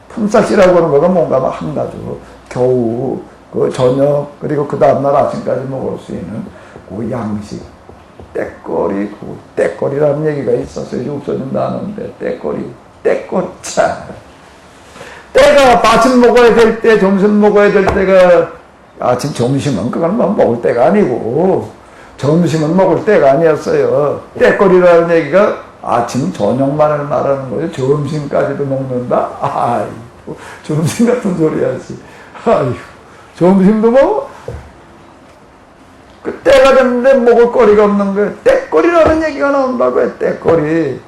품삯이라고 하는 거가 뭔가 한 가지고 겨우 그 저녁 그리고 그 다음날 아침까지 먹을 수 있는 그 양식 떼거리 그 떼거리라는 얘기가 있었어요. 이제 없어진다는데 떼거리 차 때가 아침 먹어야 될 때 점심 먹어야 될 때가 아침 점심은 그건 뭐 먹을 때가 아니고 점심은 먹을 때가 아니었어요. 떼거리라는 얘기가 아침 저녁만을 말하는 거예요. 점심까지도 먹는다? 아이고 점심 같은 소리 하지. 아이고 점심도 먹어? 그 때가 됐는데 먹을 거리가 없는 거예요. 때거리라는 얘기가 나온다고요. 때거리.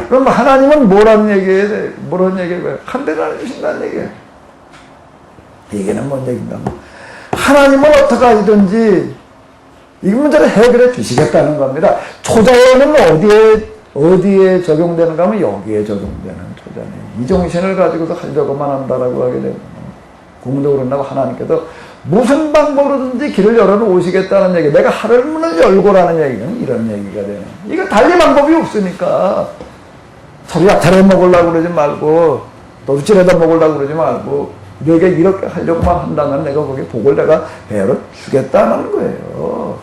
그럼 하나님은 뭐라는 얘기예요? 뭐라는 얘기예요? 한 대를 안 주신다는 얘기예요. 이게는 뭔 얘기인가? 하나님은 어떻게 하시든지 이 문제를 해결해 주시겠다는 겁니다. 초자연은 어디에 적용되는가 하면 여기에 적용되는 초자연. 이 정신을 가지고서 하려고만 한다라고 하게 되면 공덕으로 한다고 하나님께서 무슨 방법으로든지 길을 열어놓으시겠다는 얘기. 내가 하늘문을 열고라는 얘기는 이런 얘기가 되는. 이거 달리 방법이 없으니까 서로 약탈해 먹으려고 그러지 말고 도둑질해다 먹으려고 그러지 말고 내가 이렇게 하려고만 한다면 내가 거기에 복을 내가 베어 주겠다는 거예요.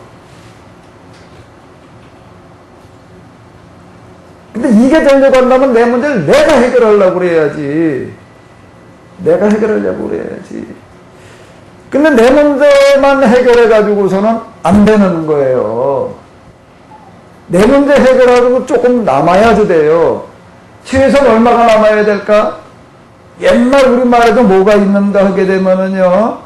근데 이게 되려고 한다면 내 문제를 내가 해결하려고 그래야지. 내가 해결하려고 그래야지. 근데 내 문제만 해결해가지고서는 안 되는 거예요. 내 문제 해결하고 조금 남아야지 돼요. 최소 얼마가 남아야 될까? 옛날 우리말에도 뭐가 있는가 하게 되면은요,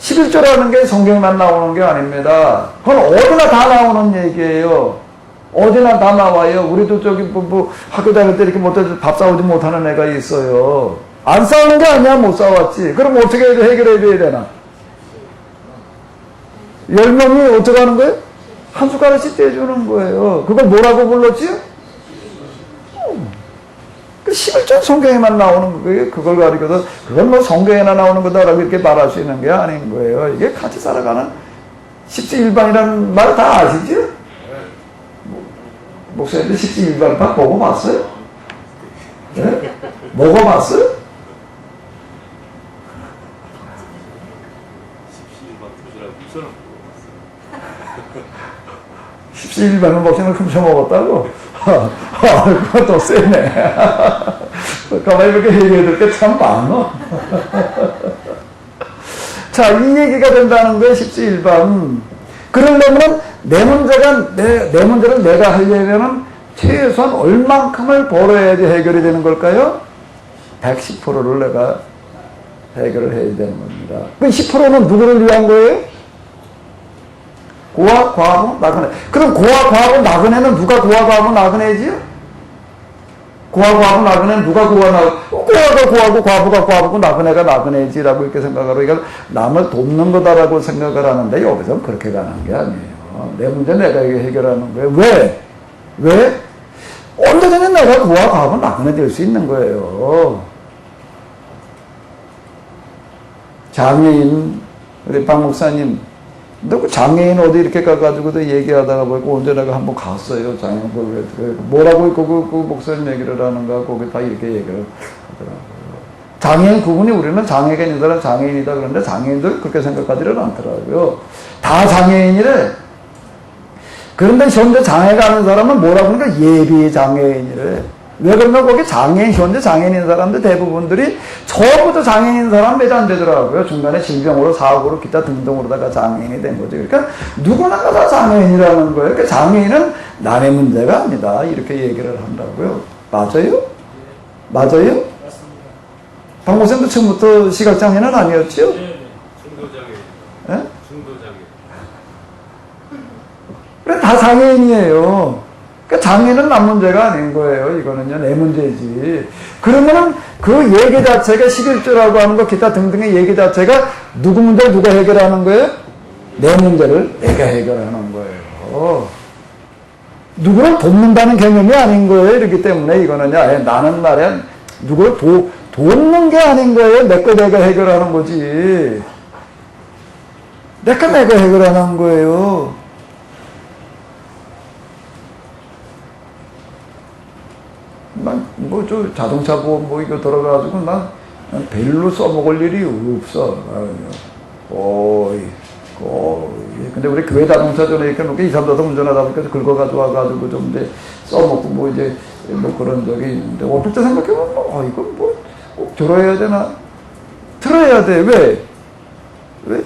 11조라는 게 성경만 나오는 게 아닙니다. 그건 어디나 다 나오는 얘기예요. 어디나 다 나와요. 우리도 저기 뭐 학교 다닐 때 이렇게 밥 싸우지 못하는 애가 있어요. 안 싸우는 게 아니야. 못 싸웠지. 그럼 어떻게 해결해 줘야 되나? 10명이 어떻게 하는 거예요? 한 숟가락씩 떼주는 거예요. 그걸 뭐라고 불렀지요? 그 11조 성경에만 나오는 거예요. 그걸 가리켜서 그건 뭐 성경에나 나오는 거다라고 이렇게 말할 수 있는 게 아닌 거예요. 이게 같이 살아가는 십지일반이라는 말 다 아시죠? 목사님들 십지일반파 먹어봤어요? 네? 먹어봤어요? 17만 투자라고 저는 십지일반은 목사님을 훔쳐 먹었다고? 그것도 세네. 가만히 이렇게 얘기해줄 게 참 많어. 자, 이 얘기가 된다는 거예요, 십지일반. 그러려면 내 문제를 내가 하려면 최소한 얼만큼을 벌어야지 해결이 되는 걸까요? 110%를 내가 해결을 해야 되는 겁니다. 그 10%는 누구를 위한 거예요? 고와 과하고 나그네. 그럼 고와 과하고 나그네는 누가 고와 과하고 나그네지요? 고와 과하고 나그네는 누가 고와가 고하고 과부가 과부고 나그네가 나그네지라고 이렇게 생각하고 이걸 남을 돕는 거다라고 생각을 하는데 여기서는 그렇게 가는 게 아니에요. 내 문제 내가 해결하는 거예요. 왜? 언제든지 내가 고와 과하고 나그네 될 수 있는 거예요. 장애인 우리 박 목사님 너 그 장애인 어디 이렇게 가가지고도 얘기하다가 보니까 언제 내가 한번 갔어요. 장애인 뭐라고 그 목사님 얘기를 하는가 거기 다 이렇게 얘기를 하더라고요. 장애인 구분이 우리는 장애가 있는 사람 장애인이다 그러는데 장애인들 그렇게 생각하지는 않더라고요. 다 장애인이래. 그런데 현재 장애가 아는 사람은 뭐라고 하니까 예비 장애인이래. 왜 그러면 거기 현재 장애인인 사람들 대부분들이 처음부터 장애인인 사람 매주 안 되더라고요. 중간에 질병으로 사고로 기타 등등으로다가 장애인이 된 거죠. 그러니까 누구나 다 장애인이라는 거예요. 그러니까 장애인은 남의 문제가 아니다. 이렇게 얘기를 한다고요. 맞아요? 맞아요? 박 목사님도 처음부터 시각장애는 아니었죠? 네, 중도장애. 예? 중도장애. 그래, 다 장애인이에요. 그러니까 장애는 남 문제가 아닌 거예요. 이거는요, 내 문제지. 그러면은 그 얘기 자체가 11조라고 하는 거, 기타 등등의 얘기 자체가 누구 문제를 누가 해결하는 거예요? 내 문제를 내가 해결하는 거예요. 누구를 돕는다는 개념이 아닌 거예요. 이렇기 때문에 이거는요, 나는 말이야, 누구를 돕는 게 아닌 거예요. 내 거 내가 해결하는 거지. 내 거 내가 해결하는 거예요. 자동차 보험 이거 들어가가지고 난 별로 써먹을 일이 없어. 거의. 근데 우리 교회 자동차 전에 이렇게 놓고 2, 3도 운전하다 보니까 긁어가지고 와가지고 좀 이제 써먹고 그런 적이 있는데, 어떨 때 생각해보면, 이건 꼭 들어야 되나? 들어야 돼. 왜?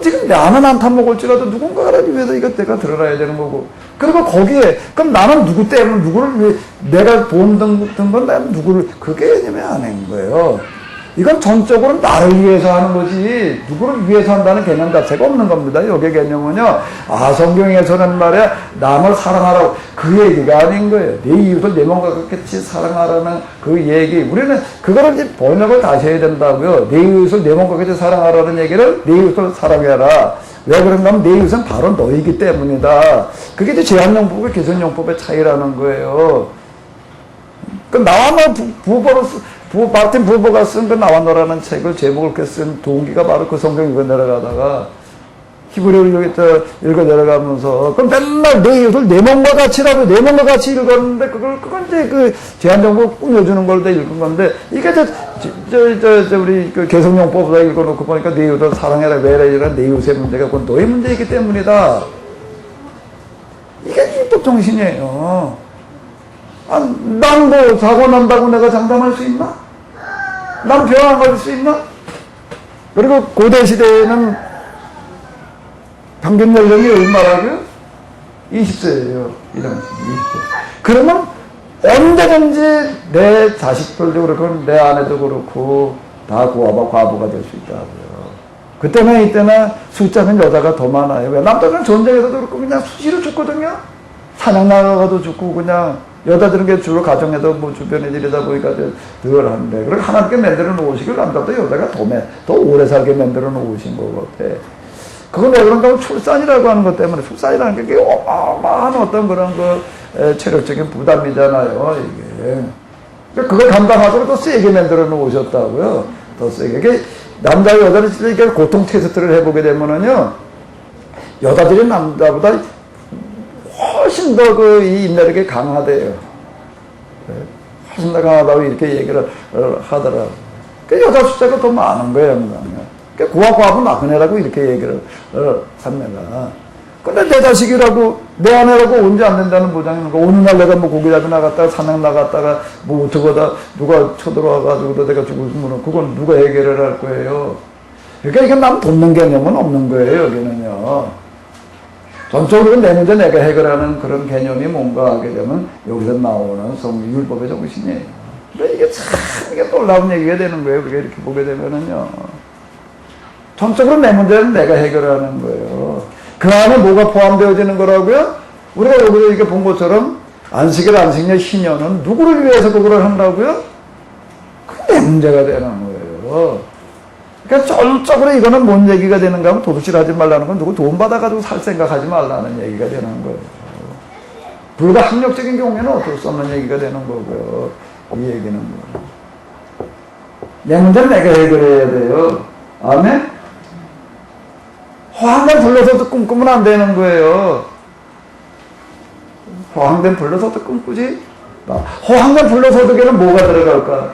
지금 나는 안 타먹을지라도 누군가가 하기 위해서 이거 내가 들어야 되는 거고. 그리고 거기에, 그럼 나는 누구 때문에, 누구를 위해, 내가 본 건 나는 누구를, 그게 개념이 아닌 거예요. 이건 전적으로 나를 위해서 하는 거지, 누구를 위해서 한다는 개념 자체가 없는 겁니다. 여기 개념은요, 성경에서는 말이야, 남을 사랑하라고, 그 얘기가 아닌 거예요. 내 이웃을 내 몸과 같이 사랑하라는 그 얘기. 우리는 그거를 이제 번역을 다시 해야 된다고요. 내 이웃을 내 몸과 같이 사랑하라는 얘기를 내 이웃을 사랑해라. 왜 그런가 하면 내 이웃은 바로 너이기 때문이다. 그게 이제 제한용법과 개선용법의 차이라는 거예요. 나와 마틴 부버가 쓴 그 나와 너라는 책을 제목을 이렇게 쓴 동기가 바로 그 성경 읽어 내려가다가 히브리어를 읽어 내려가면서 그럼 맨날 내 이웃을 내 몸과 같이라고 내 몸과 같이 읽었는데 그건 이제 그 제한정보 꾸며주는 걸 다 읽은 건데 이게 우리 그 개성용법보다 읽어놓고 보니까 내 이웃을 사랑해라 왜 이런 내 이웃의 문제가 그건 너의 문제이기 때문이다. 이게 율법 정신이에요. 난 뭐 사고 난다고 내가 장담할 수 있나? 난 병 안 갈 수 있나? 그리고 고대 시대에는 평균 연령이 얼마라고요? 20세예요. 이런 20세. 그러면 언제든지 내 자식들도 그렇고 내 아내도 그렇고 다 고아와 과부가 될 수 있다고요. 그때나 이때나 숫자는 여자가 더 많아요. 왜? 남자는 전쟁에서도 그렇고 그냥 수시로 죽거든요. 사냥 나가도 죽고 그냥 여자들은 게 주로 가정에서 주변에 일이다 보니까 덜 한데 그렇게 하나님께 만들어 놓으시길 남자도 여자가 더 오래 살게 만들어 놓으신 것 같아. 그건 왜 그런가 하면 출산이라고 하는 것 때문에 출산이라는 게 어마어마한 어떤 그런 체력적인 부담이잖아요, 이게. 그걸 감당하도록 더 세게 만들어 놓으셨다고요. 더 세게. 이게 남자와 여자를 이렇게 고통 테스트를 해보게 되면은요, 여자들이 남자보다 훨씬 더 이 인내력이 강하대요. 훨씬 더 강하다고 이렇게 얘기를 하더라고요. 여자 숫자가 더 많은 거예요, 항상. 고하고 나그네라고 이렇게 얘기를 합니다. 근데 내 자식이라고, 내 아내라고 언제 안 된다는 보장이 있는 거. 어느 날 내가 뭐 고기 잡이 나갔다가, 사냥 나갔다가, 뭐 어쩌고다 누가 쳐들어와가지고 내가 죽으면 그건 누가 해결을 할 거예요. 그러니까 이건 남 돕는 개념은 없는 거예요, 여기는요. 전적으로 내 문제 내가 해결하는 그런 개념이 뭔가 하게 되면 여기서 나오는 율법의 정신이에요. 근데 이게 참, 이게 놀라운 얘기가 되는 거예요. 우리가 이렇게 보게 되면은요. 전적으로 내 문제는 내가 해결하는 거예요. 그 안에 뭐가 포함되어지는 거라고요? 우리가 여기서 이렇게 본 것처럼 안식일, 안식년, 희년은 누구를 위해서 그걸 한다고요? 그게 내 문제가 되는 거예요. 그러니까 전적으로 이거는 뭔 얘기가 되는가 하면 도둑질 하지 말라는 건 누구 돈 받아가지고 살 생각하지 말라는 얘기가 되는 거예요. 불과 학력적인 경우에는 어쩔 수 없는 얘기가 되는 거고요. 이 얘기는 내 문제는 내가 해결해야 돼요. 아멘? 허황된 불러서도 꿈꾸면 안 되는 거예요. 허황된 불러서도 꿈꾸지? 허황된 불러서도에는 뭐가 들어갈까?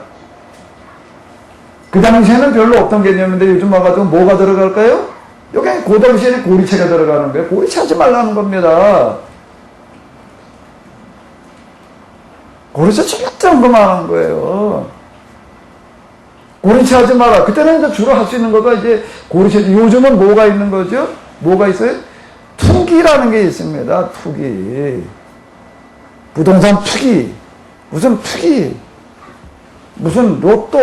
그 당시에는 별로 없던 개념인데 요즘 와가지고 뭐가 들어갈까요? 여기 그 당시에는 고리체가 들어가는 거예요. 고리체 하지 말라는 겁니다. 고리체 절대 언급하는 거예요. 고리체 하지 마라. 그때는 이제 주로 할 수 있는 거가 이제 고리체. 요즘은 뭐가 있는 거죠? 뭐가 있어요? 투기라는 게 있습니다. 투기. 부동산 투기. 무슨 투기. 무슨 로또,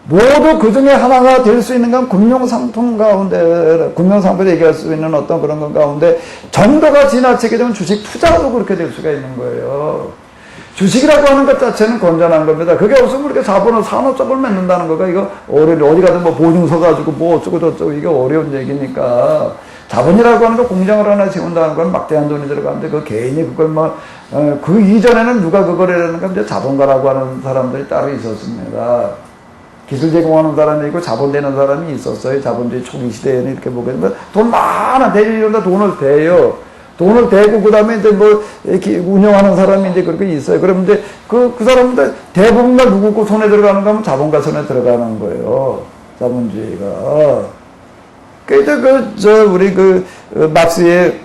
모두 그 중에 하나가 될 수 있는 건 금융상품 가운데, 금융상품에 얘기할 수 있는 어떤 그런 것 가운데 정도가 지나치게 되면 주식 투자도 그렇게 될 수가 있는 거예요. 주식이라고 하는 것 자체는 건전한 겁니다. 그게 없으면 이렇게 자본을 산업적을 맺는다는 거가 이거 어디 가든 뭐 보증서 가지고 뭐 어쩌고 저쩌고 이게 어려운 얘기니까 자본이라고 하는 거 공장을 하나 지운다는 건 막대한 돈이 들어가는데 그 개인이 그걸 그 이전에는 누가 그걸 해라는 건 이제 자본가라고 하는 사람들이 따로 있었습니다. 기술 제공하는 사람이 있고 자본 되는 사람이 있었어요. 자본주의 초기 시대에는 이렇게 보게 되면 돈 많아 대리 이런 데 돈을 대요. 돈을 대고 그 다음에 이제 뭐 이렇게 운영하는 사람이 이제 그렇게 있어요. 그러면 이제 그 사람들 대부분 다 누구 손에 들어가는 거 하면 자본가 손에 들어가는 거예요. 자본주의가. 그래서 우리 막스의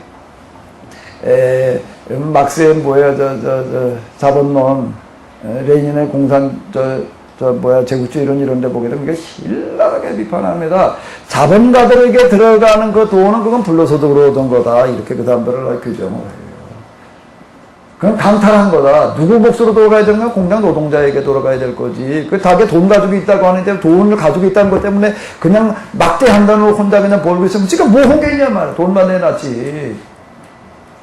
자본론, 레닌의 공산, 제국주의 이런 데 보게 되면 이게 신랄하게 비판합니다. 자본가들에게 들어가는 그 돈은 그건 불로소득으로 얻은 거다. 이렇게 그 사람들을 규정을 해요. 그건 강탈한 거다. 누구 몫으로 돌아가야 되는가? 공장 노동자에게 돌아가야 될 거지. 그 닭에 돈 가지고 있다고 하는데 돈을 가지고 있다는 것 때문에 그냥 막대한 돈으로 혼자 그냥 벌고 있으면 지금 뭐 홍게냐 말이야. 돈만 내놨지.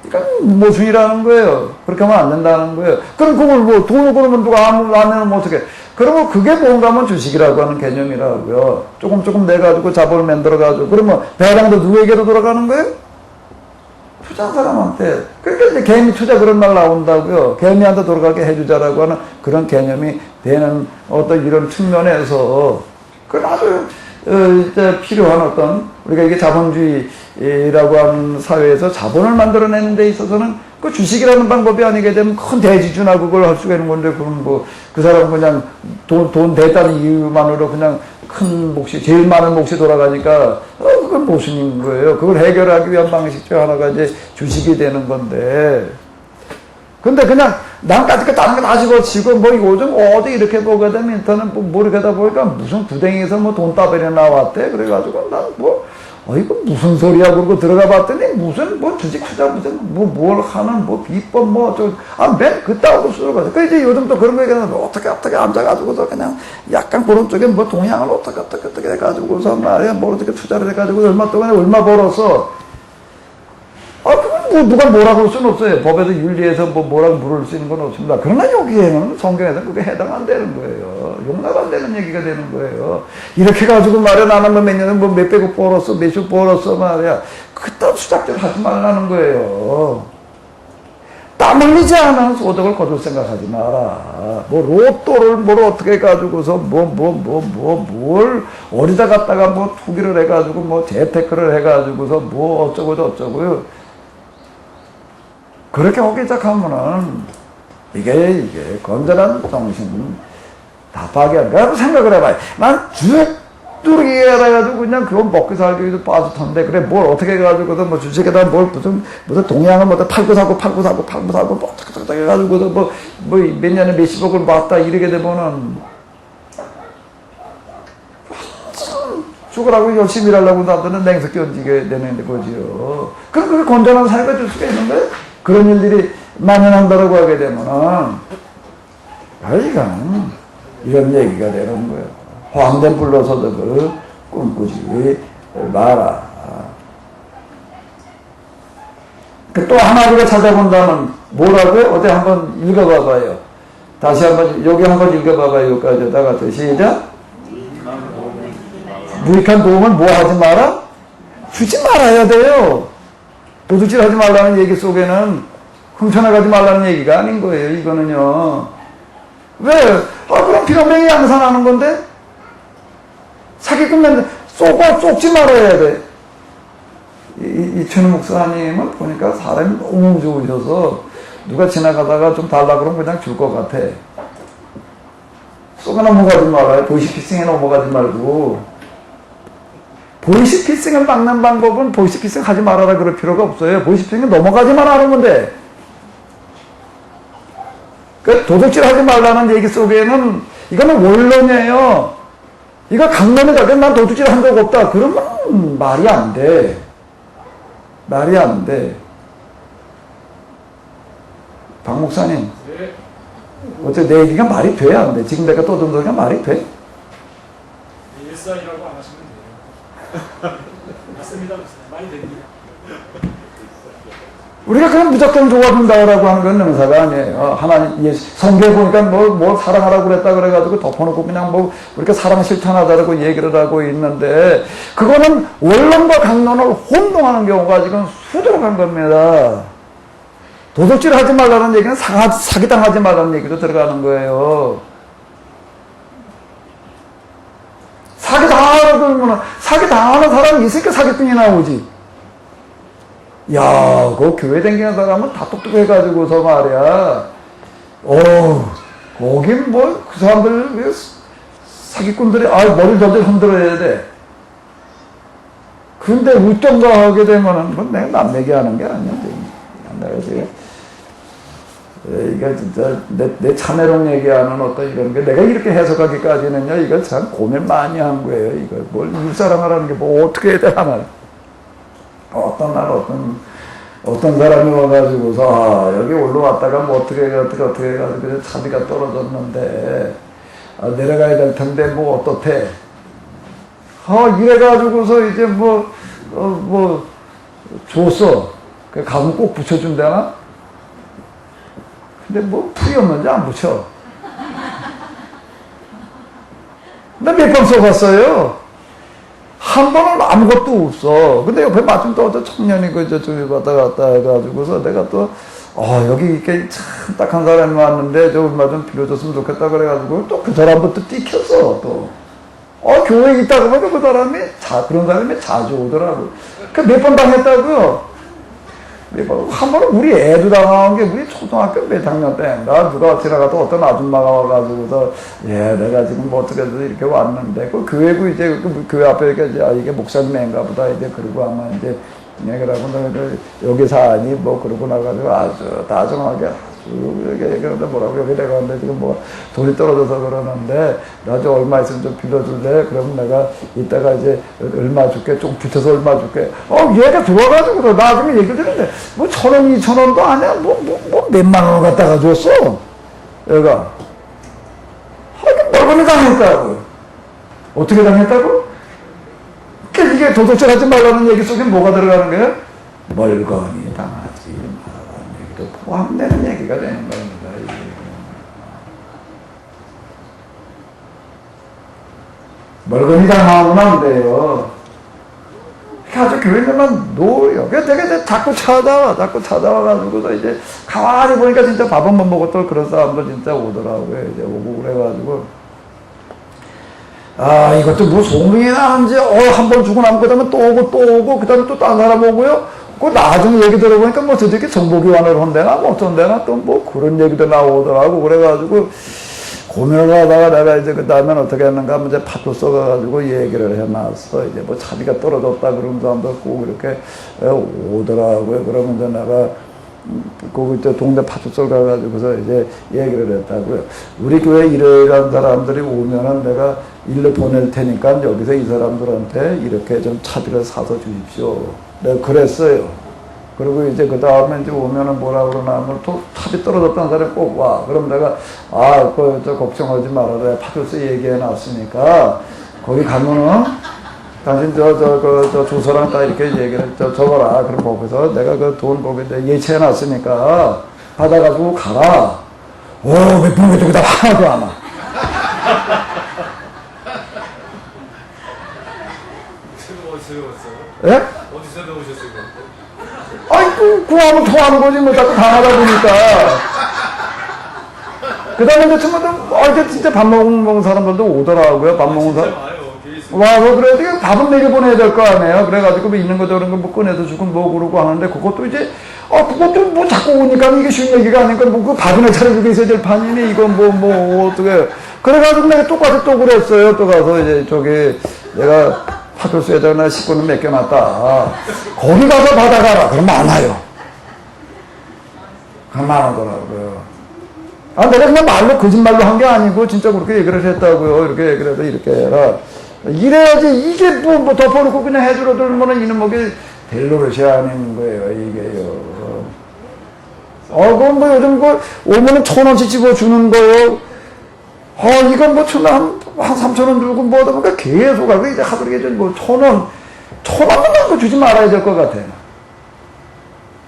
그러니까 모순이라는 거예요. 그렇게 하면 안 된다는 거예요. 그럼 그걸 뭐 돈을 그러면 누가 안 내면 어떻게? 그러면 그게 뭔가 하면 주식이라고 하는 개념이라고요. 조금 내가지고 자본을 만들어가지고. 그러면 배당도 누구에게로 돌아가는 거예요? 투자한 사람한테. 그러니까 이제 개미 투자 그런 말 나온다고요. 개미한테 돌아가게 해주자라고 하는 그런 개념이 되는 어떤 이런 측면에서 그 아주 이제 필요한 어떤 우리가 이게 자본주의라고 하는 사회에서 자본을 만들어내는 데 있어서는 그 주식이라는 방법이 아니게 되면 큰 대지주나 그걸 할 수가 있는 건데 그럼 뭐 그 사람은 그냥 돈 됐다는 이유만으로 그냥 큰 몫이 제일 많은 몫이 돌아가니까 그건 모순인 거예요. 그걸 해결하기 위한 방식 중 하나가 이제 주식이 되는 건데 근데 그냥 남까지 다른 거 다 집어치고 뭐 요즘 어디 이렇게 보게 되면 인터넷 뭐 이렇게 하다 보니까 무슨 구덩이에서 뭐 돈 따버려 나왔대. 그래가지고 난 뭐 이거 무슨 소리야 그러고 들어가 봤더니 무슨 뭐 주식 투자 무슨 뭘 하는 뭐 비법 맨 그따위로 쓰러가지고 그 이제 요즘 또 그런 거 얘기하면 어떻게 앉아가지고서 그냥 약간 그런 쪽에 뭐 동향을 어떻게 해가지고서 말이야 뭐 어떻게 투자를 해가지고 얼마 동안에 얼마 벌었어. 그건 뭐 누가 뭐라고 할 수는 없어요. 법에서 윤리에서 뭐라고 물을 수 있는 건 없습니다. 그러나 여기에는 성경에서 그게 해당 안 되는 거예요. 용납 안 되는 얘기가 되는 거예요. 이렇게 가지고 말이야, 나는 뭐 몇 년에 뭐 몇백억 벌었어, 몇십 벌었어, 말이야. 그딴 수작질 하지 말라는 거예요. 땀 흘리지 않은 소득을 거둘 생각하지 마라. 뭐 로또를 뭘 어떻게 해가지고서 뭘 어디다 갖다가 뭐 투기를 해가지고 뭐 재테크를 해가지고서 뭐 어쩌고 저쩌고요. 그렇게 하기 시작하면은 이게 건전한 정신 다 파괴한다. 생각을 해봐요. 난 뚜르기 해가지고 그냥 그건 먹고 살기도 빠듯한데, 그래, 뭘 어떻게 해가지고도 뭐 주식에다 뭘 무슨 동양을 뭐 팔고 사고 뭐 어떻게 해가지고도 뭐 몇 년에 몇십억을 모았다 이러게 되면은 죽으라고 열심히 일하려고 나한테는 냉석 견지게 되는 거지요. 그럼 그게 건전한 삶을 줄 수가 있는데, 그런 일들이 만연한다라고 하게 되면은, 이건 이런 얘기가 되는 거예요. 화am된 불로소득을 꿈꾸지 마라. 또 하나 우리가 찾아본다면 뭐라고요? 어디 한번 읽어봐봐요. 다시 한번 여기 한번 읽어봐봐요. 여기까지다가 시작. 무익한 도움은 뭐 하지 마라? 주지 말아야 돼요. 도둑질 하지 말라는 얘기 속에는 흥청나가지 말라는 얘기가 아닌 거예요. 이거는요. 왜? 그럼 비렁뱅이 양산하는 건데? 사기꾼 맨날 쏙지 말아야 돼. 이천우 목사님은 보니까 사람이 너무 좋으셔서 누가 지나가다가 좀 달라 그러면 그냥 줄 것 같아. 쏘가 넘어가지 말아요. 보이스피싱에 넘어가지 말고. 보이스피싱을 막는 방법은 보이스피싱 하지 말아라 그럴 필요가 없어요. 보이스피싱에 넘어가지만 하는 건데. 그 도둑질 하지 말라는 얘기 속에는 이거는 원론이에요. 이거 강론이다. 난 도둑질 한 적 없다. 그러면 말이 안 돼. 말이 안 돼. 박 목사님. 네. 어째 내 얘기가 말이 돼? 안 돼? 지금 내가 떠든 소리가 말이 돼? 일상이라고 안 하시면 돼요. 맞습니다. 많이 됩니다. 우리가 그냥 무조건 도와준다라고 하는 건 능사가 아니에요. 하나님, 성경에 보니까 뭘 사랑하라고 그랬다 그래가지고 덮어놓고 그냥 뭐, 우리가 사랑 실천하자라고 얘기를 하고 있는데, 그거는 원론과 강론을 혼동하는 경우가 지금 수두룩한 겁니다. 도둑질 하지 말라는 얘기는 사기당하지 말라는 얘기도 들어가는 거예요. 사기당하는 사람이 있으니까 사기꾼이 나오지. 야, 그 교회 다니는 사람은 다 똑똑해가지고서 말이야. 거긴 뭐, 그 사람들, 사기꾼들이, 머리를 덜덜 흔들어야 돼. 근데 웃정가 하게 되면은, 뭐, 내가 남 얘기하는 게 아니야. 내가 지금, 이게 진짜, 내 참회롱 얘기하는 어떤 이런 게, 내가 이렇게 해석하기까지는요, 이거 참 고민 많이 한 거예요. 이거 뭘 일사랑하라는 게 뭐, 어떻게 해야 되나. 어떤 사람이 와가지고서, 여기 올라왔다가 뭐 어떻게 해가지고 차비가 떨어졌는데, 내려가야 될 텐데, 뭐 어떻대. 이래가지고서 이제 줬어. 가면 꼭 붙여준다나? 근데 뭐, 풀이 없는지 안 붙여. 나 몇 번 써봤어요. 한 번은 아무것도 없어. 근데 옆에 마침 또 어떤 청년이 저쪽에 왔다 갔다 해가지고서 내가 또, 여기 이렇게 참 딱한 사람이 왔는데 저 얼마 좀 빌려줬으면 좋겠다 그래가지고 또 그 사람부터 띠켰어, 또. 교회에 있다 보니까 그 사람이, 그런 사람이 자주 오더라고. 그 몇 번 당했다고요. 한 번은 우리 애도 당한 게 우리 초등학교 몇 학년 때인가 누가 지나가다 어떤 아줌마가 와가지고서 내가 지금 뭐 어떻게 해서 이렇게 왔는데 그 교회고 이제 그 교회 앞에 이게 목사님인가 보다 이제 그러고 아마 이제 얘기를 하고 너 여기 사니 뭐 그러고 나가지고 아주 다정하게 이렇게 뭐라고 여기 내가 왔는데 지금 뭐 돈이 떨어져서 그러는데 나 좀 얼마 있으면 좀 빌려줄래? 그러면 내가 이따가 이제 얼마 줄게 좀 붙여서 얼마 줄게. 얘가 들어와가지고 나중에 얘기를 듣는데 뭐 1,000원 2,000원도 아니야 뭐 몇만 원을 갖다가 줬어 얘가. 멀거니 당했다고. 어떻게 당했다고? 그러니까 이게 도둑질 하지 말라는 얘기 속에 뭐가 들어가는 거야? 멀거니 당하지 말라는 얘기도 포함되는 얘기가 되는 겁니다. 멀건히 당하면 안 돼요. 아주 교회들만 노려. 되게 자꾸 찾아와가지고서 이제 가만히 보니까 진짜 밥 한 번 먹었던 그런 사람도 진짜 오더라고요. 이제 오고 그래가지고. 아, 이것도 뭐 소문이 나는지, 한 번 주고 나면 그 다음에 또 오고, 그 다음에 또 딴 사람 오고요. 그 나중에 얘기 들어보니까 뭐 저렇게 정보교환을 한대나 뭐 어쩐대나 또 뭐 그런 얘기도 나오더라고. 그래가지고 고민을 하다가 내가 이제 그 다음엔 어떻게 했는가 하면 이제 파도 써가지고 얘기를 해놨어. 이제 뭐 차비가 떨어졌다 그런 사람도 꼭 이렇게 오더라고요. 그러면 이제 내가 거기 이제 동네 파출소 가가지고서 이제 얘기를 했다고요. 우리 교회 이러이러한 사람들이 오면은 내가 일로 보낼 테니까 여기서 이 사람들한테 이렇게 좀 차비를 사서 주십시오. 내가 그랬어요. 그리고 이제 그 다음에 이제 오면은 뭐라 그러나 하면 또 차비 떨어졌다는 사람이 꼭 와. 그럼 내가, 저 걱정하지 말아라. 파출소 얘기해 놨으니까 거기 가면은 당신 저 주소랑 딱 이렇게 얘기를 적어라. 그럼 거기서 내가 그 돈 거기다 예치해 놨으니까 받아가지고 가라. 몇 분 그쪽에다 하나도 안 와. 예? 어디서 배우셨어요? 구하면 통하는 거지, 뭐, 자꾸 당하다 보니까. 그 다음에 이제 이제 진짜 밥 먹는 사람들도 오더라고요, 밥 먹는 사람. 와서 그래, 밥은 내게 보내야 될 거 아니에요. 그래가지고 뭐 있는 거 저런 거 뭐 꺼내서 주고 뭐 그러고 하는데 그것도 이제, 그것도 뭐 자꾸 오니까 이게 쉬운 얘기가 아니니까 뭐 그 밥이나 차려주고 있어야 될 판이니 이거 어떻게. 그래가지고 내가 똑같이 또 그랬어요. 또 가서 이제 내가 파출소에다가 식구는 맡겨놨다. 거기 가서 받아가라. 그러면 안 와요. 그러면 안 오더라고요. 내가 그냥 말로, 거짓말로 한 게 아니고, 진짜 그렇게 얘기를 했다고요. 이렇게 얘기를 해서 이렇게 해라. 이래야지, 이게 뭐 덮어놓고 그냥 해주러 들면은 이놈 뭐게 될 노릇이 아닌 거예요, 이게요. 그럼 뭐 요즘 오면은 1,000원씩 집어주는 거요. 이건 뭐 한 3,000원 주고 뭐 하다 보니까 계속 하고 이제 하도 이게 뭐 1,000원만 주지 말아야 될 것 같아요.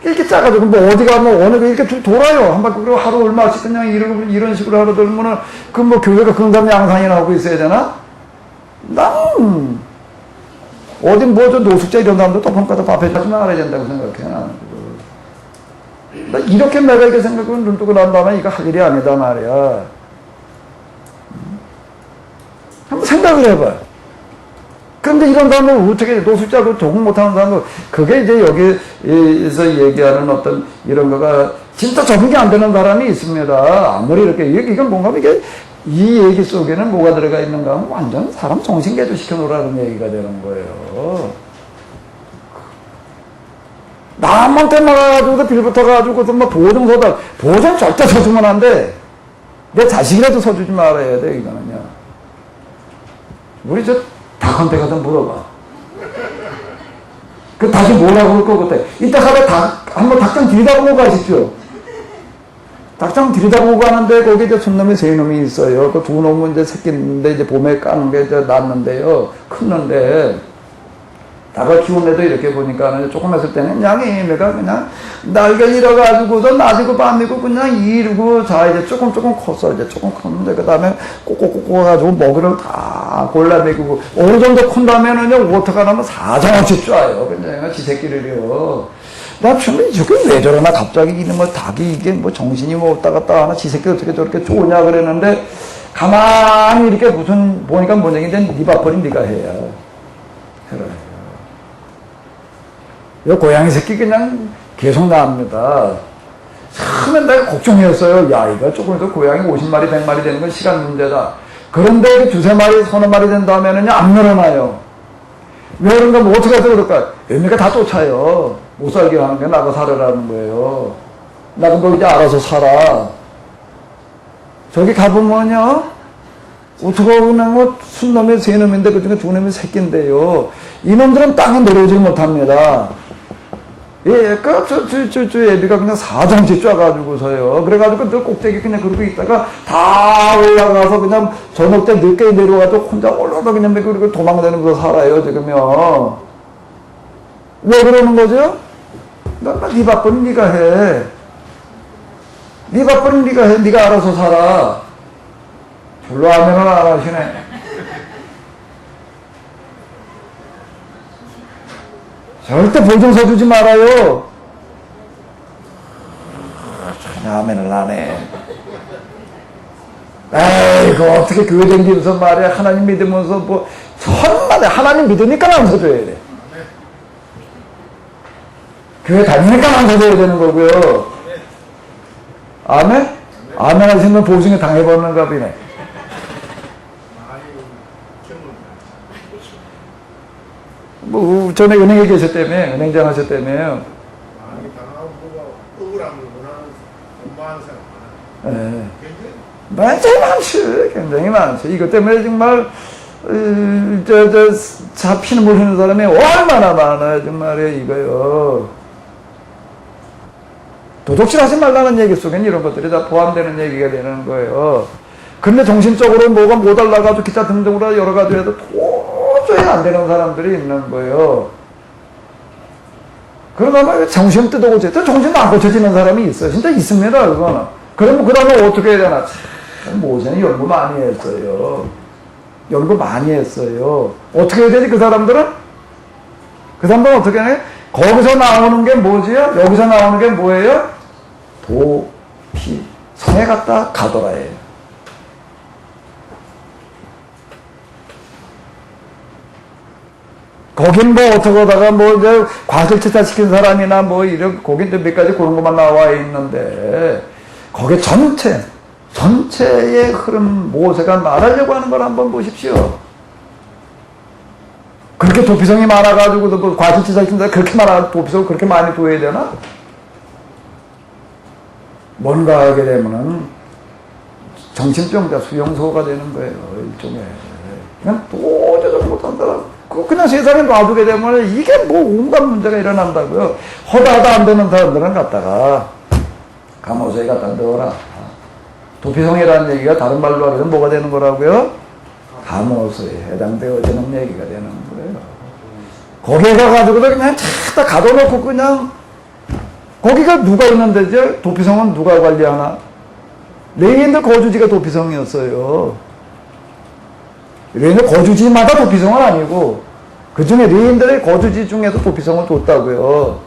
이렇게 짜가지고 뭐 어디 가면 어느 게 이렇게 돌아요. 한 바퀴 그리고 하루 얼마씩 그냥 이런 식으로 하루 돌면은 뭐 교회가 근감 양상이나 하고 있어야 되나? 난 어디 뭐 저 노숙자 이런 사람도 또 평가도 밥 해주지 말아야 된다고 생각해. 나 이렇게 내가 이렇게 생각하고 눈 뜨고 난 다음에 이거 할 일이 아니다 말이야. 한번 생각을 해봐. 근데 이런 사람은 어떻게 노숙자고 적응 못하는 사람은 그게 이제 여기에서 얘기하는 어떤 이런 거가 진짜 적응이 안 되는 사람이 있습니다. 아무리 이렇게 이건 뭔가 이게 이 얘기 속에는 뭐가 들어가 있는가 하면 완전 사람 정신개조 시켜놓으라는 얘기가 되는 거예요. 남한테 나가가지고 빌붙어가지고 뭐 보증 절대 서주면 안 돼. 내 자식이라도 서주지 말아야 돼, 이거는요. 우리 닭한테 가서 물어봐. 다시 뭐라고 그럴 것 같아. 이따 가다 한번 닭장 들여다보고 가십시오. 닭장 들여다보고 가는데 거기 이제 손놈이 세 놈이 있어요. 그 두 놈은 이제 새끼인데 이제 봄에 까는 게 이제 낳는데요. 컸는데 닭을 키운 애도 이렇게 보니까 조금 했을 때는 그냥 애매가 그냥 날개 잃어가지고서 낮이고 밤이고 그냥 이르고 자 이제 조금 컸어. 이제 조금 컸는데 그 다음에 꼭꼭꼭 가지고 먹이를 다 골라내고 어느 정도 큰 다음에는요 어떡하나 하면 4장원씩 쏴요. 그냥 지 새끼를요. 나 처음에 저게 왜 저러나 갑자기 이런 뭐 닭이 이게 뭐 정신이 뭐 왔다 갔다 하나 지 새끼 어떻게 저렇게 쪼냐 그랬는데 가만히 이렇게 무슨 보니까 뭔 얘기인데 네 밥벌이 네가 해야. 그래. 이 고양이 새끼 그냥 계속 나옵니다. 처음엔 내가 걱정했어요. 야, 이거 조금 더 고양이 50마리, 100마리 되는 건 시간 문제다. 그런데 두세 마리, 서너 마리 된 다음에는 안 늘어나요. 왜 그런가, 뭐 어떻게 해서 그럴까? 애미가 다 쫓아요. 못 살게 하는 게 나가 살아라는 거예요. 나가 너 이제 알아서 살아. 저기 가보면요. 어떻게 보면 뭐 순놈이 세 놈인데 그중에 두 놈이 새끼인데요. 이놈들은 땅에 내려오지 못합니다. 예, 애비가 그냥 4장씩 쪄가지고서요. 그래가지고 늘 꼭대기 그냥 그러고 있다가 다 올라가서 그냥 저녁 때 늦게 내려와도 혼자 올라가 그냥 그리고 도망다니면서 살아요, 지금요. 왜 그러는 거죠? 네 밥벌은 네가 해. 네 밥벌은 네가 해. 네가 알아서 살아. 별로 하면은 안 하시네. 절대 보증서 주지 말아요. 아멘을 안 해. 에이그 어떻게 교회 다니면서 말이야. 하나님 믿으면서 뭐 천만에 하나님 믿으니까 안 서줘야 돼. 교회 다니니까 안 서줘야 되는 거고요. 아멘? 아멘 하시면 보증에 당해버리는 값이네. 뭐 전에 은행에 계셨다며, 은행장 하셨다며요. 많이 당하고 억울함을 원하는 원망하는 사람 많아요. 예. 굉장히 많지. 굉장히 많지. 이것 때문에 정말, 잡히는 모르는 사람이 얼마나 많아요. 정말에 이거요. 도둑질 하지 말라는 얘기 속엔 이런 것들이 다 포함되는 얘기가 되는 거예요. 근데 정신적으로 뭐가 모자라가지고 기타 등등으로 여러 가지 해도 도저히 안 되는 사람들이 있는 거예요. 그러다가 정신 뜯어고쳐. 또 정신도 안 고쳐지는 사람이 있어요. 진짜 있습니다, 그거는. 그러면 어떻게 해야 되나? 참, 모세는 연구 많이 했어요. 연구 많이 했어요. 어떻게 해야 되지, 그 사람들은? 그 사람들은 어떻게 해? 거기서 나오는 게 뭐지요? 여기서 나오는 게 뭐예요? 도피. 성에 갔다 가더라예요. 거긴 뭐 어떻게 하다가 뭐 이제 과실치사시킨 사람이나 뭐 이런 거긴 몇 가지 그런 것만 나와 있는데 거기에 전체의 흐름 모세가 말하려고 하는 걸 한번 보십시오. 그렇게 도피성이 많아가지고도 뭐 과실치사시킨 사람 그렇게 많아 도피성을 그렇게 많이 둬야 되나? 뭔가 하게 되면은 정신병자 수용소가 되는 거예요. 일종의. 그냥 도저히 못한 사람. 그냥 세상에 놔두게 되면 이게 뭐 온갖 문제가 일어난다고요. 허다하다 안 되는 사람들은 갖다가 감옥에 갖다 넣어라. 도피성이라는 얘기가 다른 말로 하면 뭐가 되는 거라고요? 감옥에 해당되어지는 얘기가 되는 거예요. 거기에 가가지고도 그냥 다 가둬놓고 그냥 거기가 누가 있는 데죠? 도피성은 누가 관리하나? 레위인들 거주지가 도피성이었어요. 레위인들 거주지마다 도피성은 아니고 그 중에 레위인들의 거주지 중에서 도피성을 뒀다고요.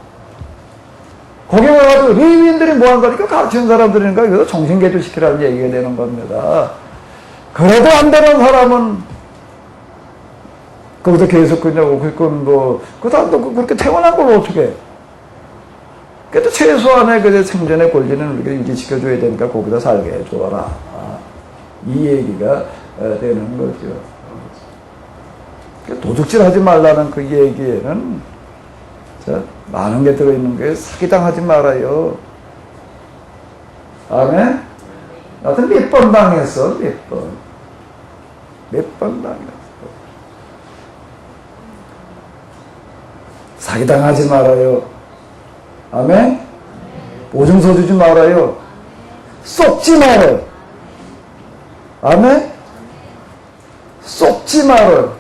거기 와가지고 레위인들이 뭐한 거니까 가르치는 사람들이니까 이거 정신개조 시키라는 얘기가 되는 겁니다. 그래도 안 되는 사람은 거기서 계속 그냥 그 사람도 그렇게 태어난 걸 어떻게 해? 그래도 최소한의 그 생존의 권리는 우리가 유지시켜줘야 되니까 거기다 살게 해줘라. 이 얘기가 되는 거죠. 도둑질 하지 말라는 그 얘기에는 많은 게 들어있는 거예요. 사기당하지 말아요. 아멘? 나한테 몇 번 당했어, 몇 번. 몇 번 당했어. 사기당하지 말아요. 아멘? 보증서 주지 말아요. 쏙지 말아요. 아멘? 쏙지 말아요.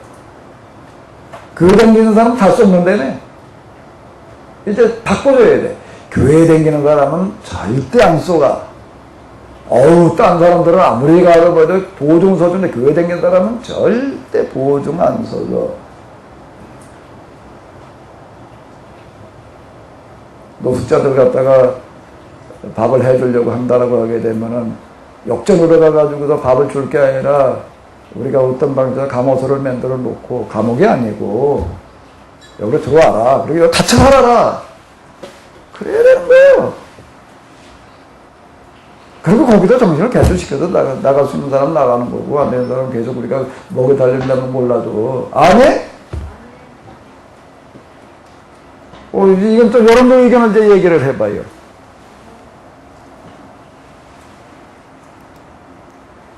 교회 다니는 사람 다 쏙는다네. 이제 바꿔줘야 돼. 교회 다니는 사람은 절대 안 쏘가. 딴 사람들은 아무리 가도 보증서 주는데 교회 다니는 사람은 절대 보증 안 써줘. 노숙자들 갖다가 밥을 해주려고 한다라고 하게 되면은 역전으로 가가지고서 밥을 줄 게 아니라 우리가 어떤 방에서 감옥소를 만들어 놓고 감옥이 아니고 여기로 들어와라. 그리고 여기 닫혀 살아라. 그래야 되는 거예요. 그리고 거기다 정신을 개조시켜서 나갈 수 있는 사람 나가는 거고 안 되는 사람 계속 우리가 먹여 달린다면 몰라도 아니? 이건 또 여러분들 의견을 이제 얘기를 해봐요.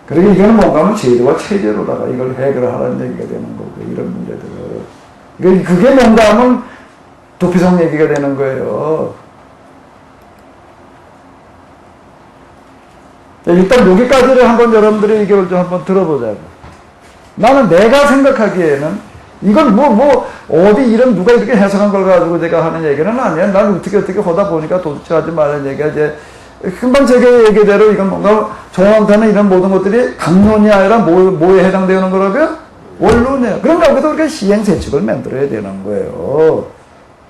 그리고 이거는 뭔가 하면 제도와 체제로다가 이걸 해결하라는 얘기가 되는 거고, 이런 문제들을. 그게 뭔가 하면 도피성 얘기가 되는 거예요. 일단 여기까지를 한번 여러분들의 의견을 좀 한번 들어보자고. 나는 내가 생각하기에는 이건 어디 이런 누가 이렇게 해석한 걸 가지고 제가 하는 얘기는 아니야. 난 어떻게 하다 보니까 도둑질 하지 말라는 얘기가 이제 금방 제가 얘기대로 이건 뭔가 저한테는 이런 모든 것들이 강론이 아니라 뭐에 해당되는 거라고요? 원론이에요. 그러니까 여기서 그렇게 시행세칙을 만들어야 되는 거예요.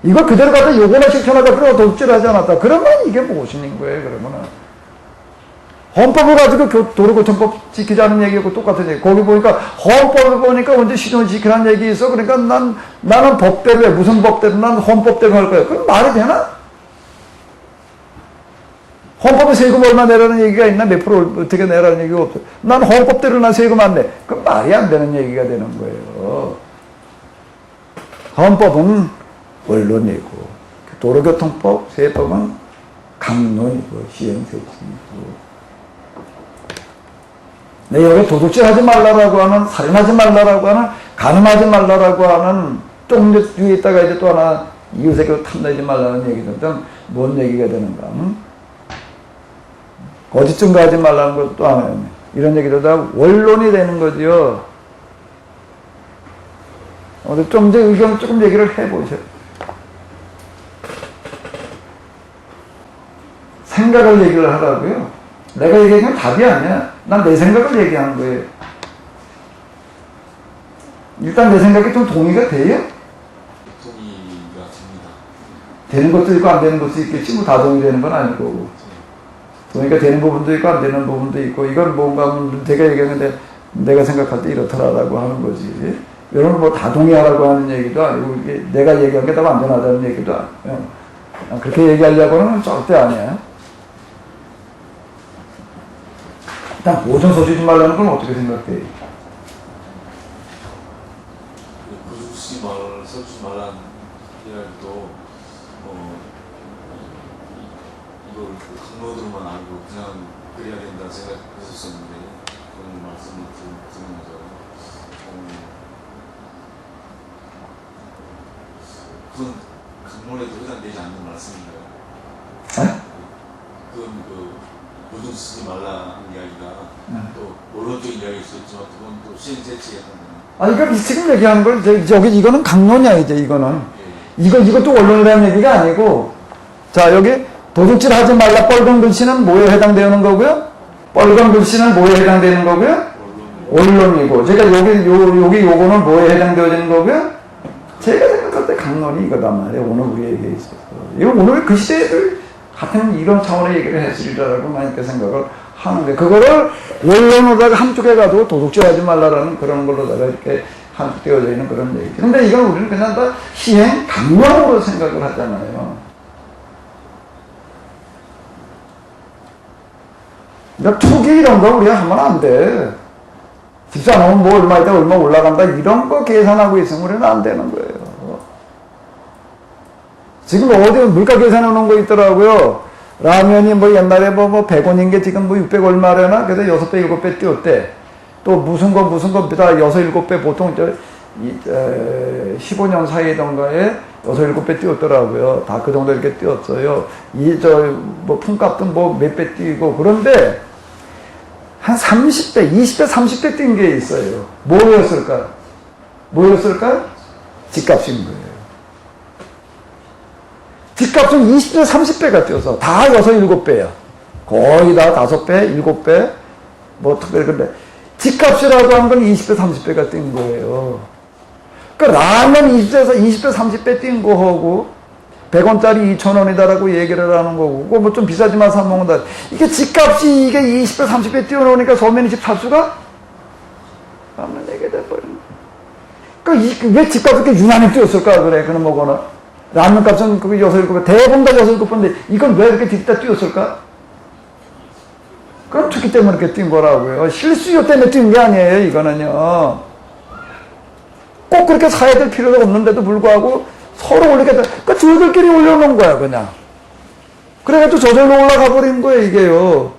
이걸 그대로 갖다 요거나 실천하다 그러고 도둑질하지 않았다. 그러면 이게 무엇인 거예요, 그러면은. 헌법을 가지고 도로교통법 지키자는 얘기하고 똑같은 얘기. 거기 보니까 헌법을 보니까 언제 시정을 지키라는 얘기 있어. 그러니까 나는 법대로 해. 무슨 법대로? 난 헌법대로 할 거야. 그럼 말이 되나? 헌법에 세금 얼마 내라는 얘기가 있나? 몇 프로 어떻게 내라는 얘기가 없어. 난 헌법대로 난 세금 안 내. 그럼 말이 안 되는 얘기가 되는 거예요. 헌법은 원론이고, 도로교통법, 세법은 강론이고, 시행세칙이고. 내 여기 도둑질 하지 말라라고 하는, 살인하지 말라라고 하는, 간음하지 말라라고 하는, 좀 뒤에 있다가 이제 또 하나, 이웃에게 탐내지 말라는 얘기든, 뭔 얘기가 되는가. 거짓 증거하지 말라는 것도 하나요. 이런 얘기도 다 원론이 되는 거지요. 좀 이제 의견을 조금 얘기를 해보세요. 생각을 얘기를 하라고요. 내가 얘기하는 건 답이 아니야. 난 내 생각을 얘기하는 거예요. 일단 내 생각이 좀 동의가 돼요? 동의가 됩니다. 되는 것도 있고 안 되는 것도 있겠지. 뭐 다 동의되는 건 아닐 거고. 동의가 되는 부분도 있고 안 되는 부분도 있고, 이건 뭔가 내가 얘기하는데 내가 생각할 때 이렇더라라고 하는 거지. 여러분 뭐 다 동의하라고 하는 얘기도 아니고, 내가 얘기한 게 다 완전하다는 얘기도 아니에요. 그렇게 얘기하려고는 절대 아니야. 일단 모든 써주지 말라는 건 어떻게 생각해? 써주지 말라는 이야기도 이걸 강론으로만 알고 그냥 그래야 된다 생각했었는데 그런 말씀을 들으면서 그건 강론에도 해당되지 않는 말씀인가요? 네? 그건 모든 쓰지 말라는 이야기가 또 원론적인 이야기일 수 있지만 그건 또 시행세칙에 해당되는. 그러니까 지금 얘기하는 걸 이거는 강론이야 이제 이거는. 이것도 원론이라는 얘기가 아니고, 자 여기 도둑질 하지 말라 뻘건 글씨는 뭐에 해당되는 거고요? 뻘건 글씨는 뭐에 해당되는 거고요? 원론이고. 제가 여기 요거는 뭐에 해당되어지는 거고요? 제가 생각할 때 강론이 이거단 말이에요. 오늘 우리에게 있어서. 이거 오늘 그 시대를 같은 이런 차원의 얘기를 했으리라고 만 이렇게 생각을 하는데, 그거를 원론으로다가 함축해 가지고 도둑질 하지 말라라는 그런 걸로다가 이렇게 함축되어져 있는 그런 얘기. 근데 이건 우리는 그냥 다 시행 강령으로 생각을 하잖아요. 그러니까 투기 이런 거 우리가 하면 안 돼. 집사 놓으면 뭐 얼마 있다 얼마 올라간다 이런 거 계산하고 있으면 우리는 안 되는 거예요. 지금 어디 물가 계산해 놓은 거 있더라고요. 라면이 뭐 옛날에 뭐 100원인 게 지금 뭐 600 얼마래나? 그래서 6배, 7배 뛰었대. 또 무슨 거 다 6, 7배 보통 15년 사이던가에 6, 7배 뛰었더라고요. 다 그 정도 이렇게 뛰었어요. 뭐 품값도 뭐 몇 배 뛰고. 그런데 한 30배, 20배, 30배 뛴 게 있어요. 뭐였을까? 집값인 거예요. 집값은 20배, 30배가 뛰어서 다 6, 7배야. 거의 다 5배, 7배, 뭐 특별히 근데 집값이라고 하는 건 20배, 30배가 뛴 거예요. 그러니까 라면 20배, 30배 뛴 거하고 100원짜리 2,000원이다라고 얘기를 하는 거고, 그거 뭐 좀 비싸지만 사먹는다. 이게 집값이 이게 20배, 30배 뛰어놓으니까 소면이 집 살 수가 없는 얘기가 돼버리는 거야. 그러니까 왜 집값이 이렇게 유난히 뛰었을까, 그래, 그런 뭐거나. 라면 값은 그게 6, 7배, 대부분 다 6, 7배인데, 이건 왜 이렇게 뒤집다 뛰었을까? 그럼 투기 때문에 이렇게 뛴 거라고요. 실수요 때문에 뛴 게 아니에요, 이거는요. 꼭 그렇게 사야 될 필요도 없는데도 불구하고 서로 올리게 돼. 그러니까 저들끼리 올려놓은 거야, 그냥. 그래가지고 저절로 올라가 버린 거예요, 이게요.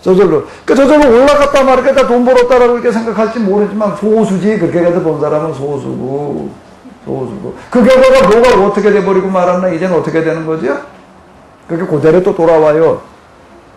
저절로. 그러니까 저절로 올라갔단 말이야. 다 돈 벌었다라고 이렇게 생각할지 모르지만 소수지. 그렇게 해서 본 사람은 소수고. 그 결과가 뭐가 어떻게 돼버리고 말았나, 이제는 어떻게 되는 거죠? 그게 그대로 또 돌아와요.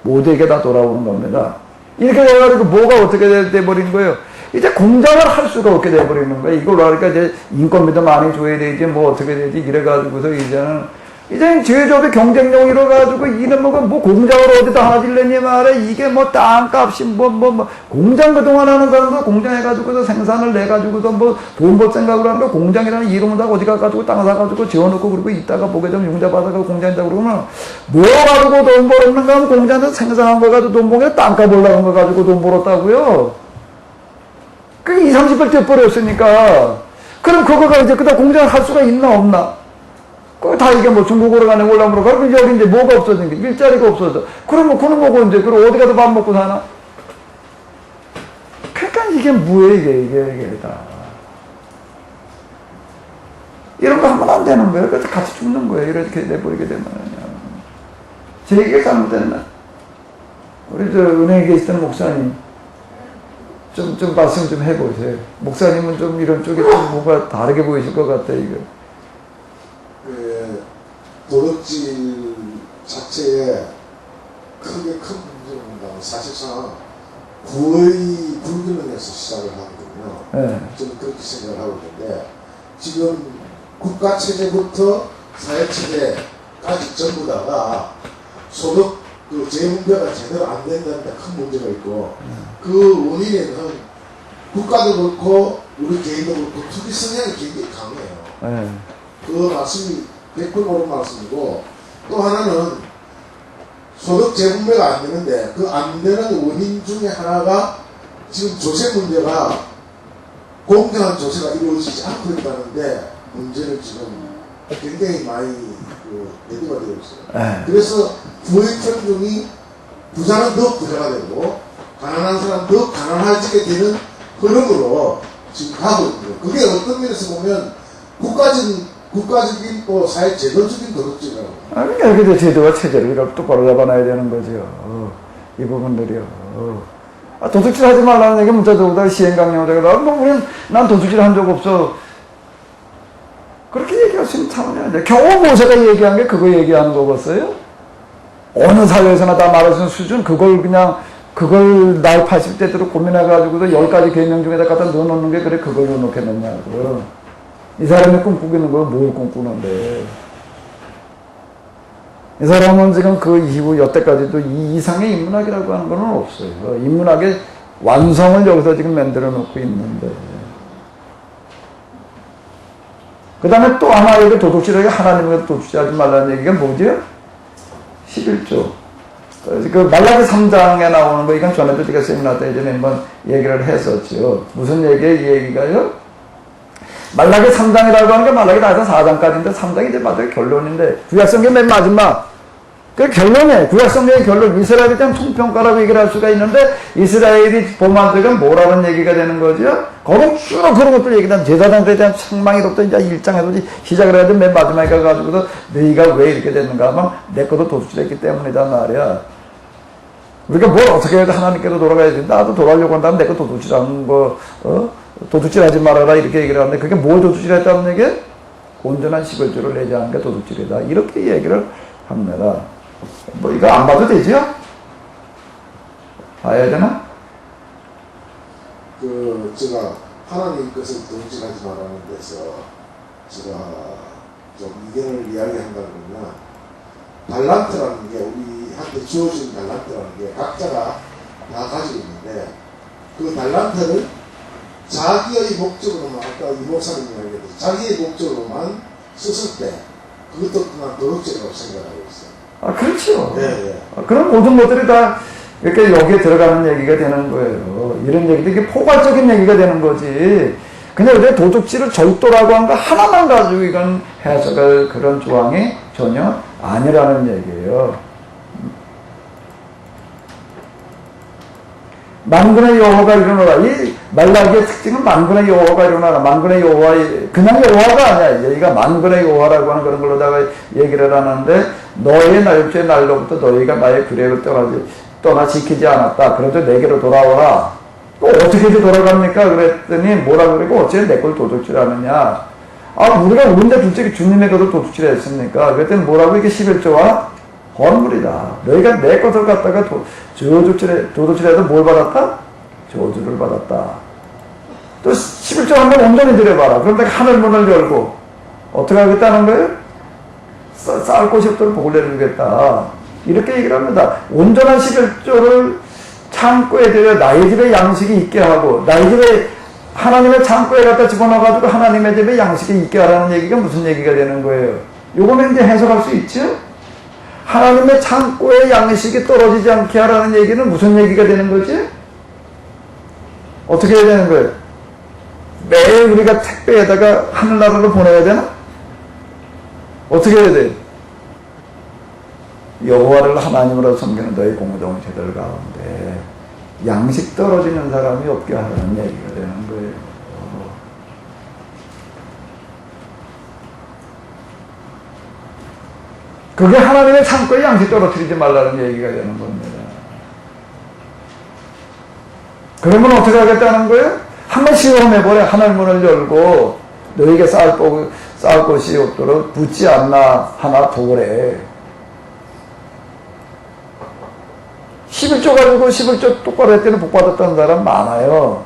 모두에게 다 돌아오는 겁니다. 이렇게 돼가지고 뭐가 어떻게 돼버린 거예요? 이제 공장을 할 수가 없게 돼버리는 거예요. 이걸로 하니까 이제 인건비도 많이 줘야 되지, 뭐 어떻게 되지, 이래가지고서 이제는 이제 제조업의 경쟁력이라 가지고 이놈은 뭐 공장을 어디다 하나 질려니 말해 이게 뭐 땅값이 뭐 공장 그동안 하는 사람도 공장 해가지고서 생산을 내가지고서 뭐 돈 벌 생각으로 하는 거 공장이라는 이름을 다 어디 가가지고 땅 사가지고 지어놓고 그리고 이따가 보게 되면 융자 받아가 공장이다 그러면 뭐 가지고 돈 벌었는가 하면 공장에서 생산한 거 가지고 돈 벌게 땅값 올라간 거 가지고 돈 벌었다고요. 그게 20, 30배 뛰어버렸으니까 그럼 그거가 이제 그다 공장을 할 수가 있나 없나? 다 이게 뭐 중국으로 가네 올라오므로 가고 여기 이제 뭐가 없어진 게 일자리가 없어져. 그러면 그런 거고 이제 그럼 어디 가서 밥 먹고 사나? 그러니까 이게 뭐예요 이게 다. 이런 거 하면 안 되는 거예요. 그래서 같이 죽는 거예요. 이렇게 내버리게 되면. 제 얘기가 잘못됐나? 우리 저 은행에 계시던 목사님 좀 말씀 좀 해보세요. 목사님은 좀 이런 쪽에 좀 뭔가 다르게 보이실 것 같아요 이거. 도덕질 자체에 크게 큰 문제가 온다면 사실상 구의 불균형에서 시작을 하거든요. 네. 저는 그렇게 생각을 하고 있는데 지금 국가체제부터 사회체제까지 전부 다가 소득 그 재분배가 제대로 안 된다는 데 큰 문제가 있고 그 원인에는 국가도 그렇고 우리 개인도 그렇고 투기 성향이 굉장히 강해요. 네. 그 말씀이 100% 옳은 말씀이고 또 하나는 소득 재분배가 안 되는데 그 안 되는 원인 중에 하나가 지금 조세 문제가 공정한 조세가 이루어지지 않고 있다는데 문제를 지금 굉장히 많이 대두가 되어 있어요. 그래서 부의 평등이 부자는 더 부자가 되고 가난한 사람 더 가난해지게 되는 흐름으로 지금 가고 있고요. 그게 어떤 면에서 보면 국가적인 또 사회 제도적인 도덕질이라고. 그러니까 이렇게 제도와 체제를 이렇게 똑바로 잡아놔야 되는 거죠. 이 부분들이요. 도둑질 하지 말라는 얘기 문자적으로 시행강령으로 내가 우리는 난 도둑질 한 적 없어. 그렇게 얘기할 수 있는 차원이 아니야. 겨우 모세가 얘기한 게 그거 얘기하는 거겠어요? 어느 사회에서나 다 말할 수 있는 수준, 그걸 나이 80대 때로 고민해가지고도 10가지 계명 중에다 갖다 넣어놓는 게 그래 그걸 넣어놓겠느냐고. 이 사람이 꿈꾸고 있는 걸 뭘 꿈꾸는데. 이 사람은 지금 그 이후 여태까지도 이 이상의 인문학이라고 하는 건 없어요. 인문학의 완성을 여기서 지금 만들어 놓고 있는데. 그 다음에 또 하나 여기 도둑질하게 하나님과 도둑질하지 말라는 얘기가 뭐죠? 11조. 그 말라기 3장에 나오는 거, 이건 전에도 제가 세미나 때 예전에 한번 얘기를 했었죠. 무슨 얘기예요? 이 얘기가요? 말라기 3장이라고 하는 게 말라기 다에서 4장까지인데 3장이 이제 마지막 결론인데 구약성경 맨 마지막 그 결론이에요. 구약성경의 결론. 이스라엘에 대한 총평가라고 얘기를 할 수가 있는데 이스라엘이 범한 뭐라는 얘기가 되는 거죠? 거기 쭉 그런 것들 얘기하면 제사장들에 대한 책망이로부터 이제 1장에서 시작을 해야 돼. 맨 마지막에 가가지고서 너희가 왜 이렇게 됐는가 하면 내 것도 도둑질했기 때문이다 말이야. 우리가 뭘 어떻게 해도 하나님께로 돌아가야 돼. 나도 돌아가려고 한다면 내 거 도둑질하는 거 도둑질하지 말아라 이렇게 얘기를 하는데 그게 뭘 도둑질했다는 얘기에 온전한 11조를 내지 않은 게 도둑질이다. 이렇게 얘기를 합니다. 뭐 이거 안 봐도 되죠? 봐야 되나? 제가 하나님 것을 도둑질하지 말라는 데서 제가 좀 의견을 이야기한다면 달란트라는 게 우리한테 주어진 달란트라는 게 각자가 다 가지고 있는데 그 달란트를 자기의 목적으로만 아까 이 목사님이 이야기했듯이 자기의 목적으로만 썼을 때 그것도 그냥 도덕질이라고 생각하고 있어요. 그렇죠. 네. 그런 모든 것들이 다 이렇게 여기에 들어가는 얘기가 되는 거예요. 이런 얘기도 이게 포괄적인 얘기가 되는 거지. 그냥 우리가 도둑질을 절도라고 한 거 하나만 가지고 이건 해석할 그런 조항이 전혀 아니라는 얘기예요. 만군의 여호와가 일어나라. 이 말라기의 특징은 만군의 여호와가 일어나라. 만군의 여호와, 그냥 여호와가 아니야. 여기가 만군의 여호와라고 하는 그런 걸로다가 얘기를 하는데 너의 날조의 날로부터 너희가 나의 규례를 떠나 지키지 않았다. 그래도 내게로 돌아오라. 또 어떻게 돌아갑니까? 그랬더니 뭐라 그러고 어째 내 걸 도둑질하느냐. 우리가 언제 둘째 주님의 것을 도둑질했습니까? 그랬더니 뭐라고 이게 11조와 헌물이다. 너희가 내 것을 갖다가 도둑질해도 뭘 받았다? 저주를 받았다. 또 11조 한번 온전히 들여봐라. 그럼 내가 하늘 문을 열고 어떻게 하겠다는 거예요? 쌓을 곳이 없도록 복을 내려주겠다. 이렇게 얘기를 합니다. 온전한 11조를 창고에 들여 나의 집에 양식이 있게 하고, 나의 집에 하나님의 창고에 갖다 집어넣어가지고 하나님의 집에 양식이 있게 하라는 얘기가 무슨 얘기가 되는 거예요? 요거는 이제 해석할 수 있죠? 하나님의 창고에 양식이 떨어지지 않게 하라는 얘기는 무슨 얘기가 되는 거지? 어떻게 해야 되는 거예요? 매일 우리가 택배에다가 하늘나라로 보내야 되나? 어떻게 해야 돼요? 여호와를 하나님으로 섬기는 너희 공동체들 가운데 양식 떨어지는 사람이 없게 하라는 얘기가 되는 거예요. 그게 하나님의 창고에 양식 떨어뜨리지 말라는 얘기가 되는 겁니다. 그러면 어떻게 하겠다는 거예요? 한번 시험해보래. 하늘문을 열고 너에게 쌓을 곳이 없도록 붙지 않나 하나 보래. 11조 가지고 11조 똑바로 했더니 복받았다는 사람 많아요.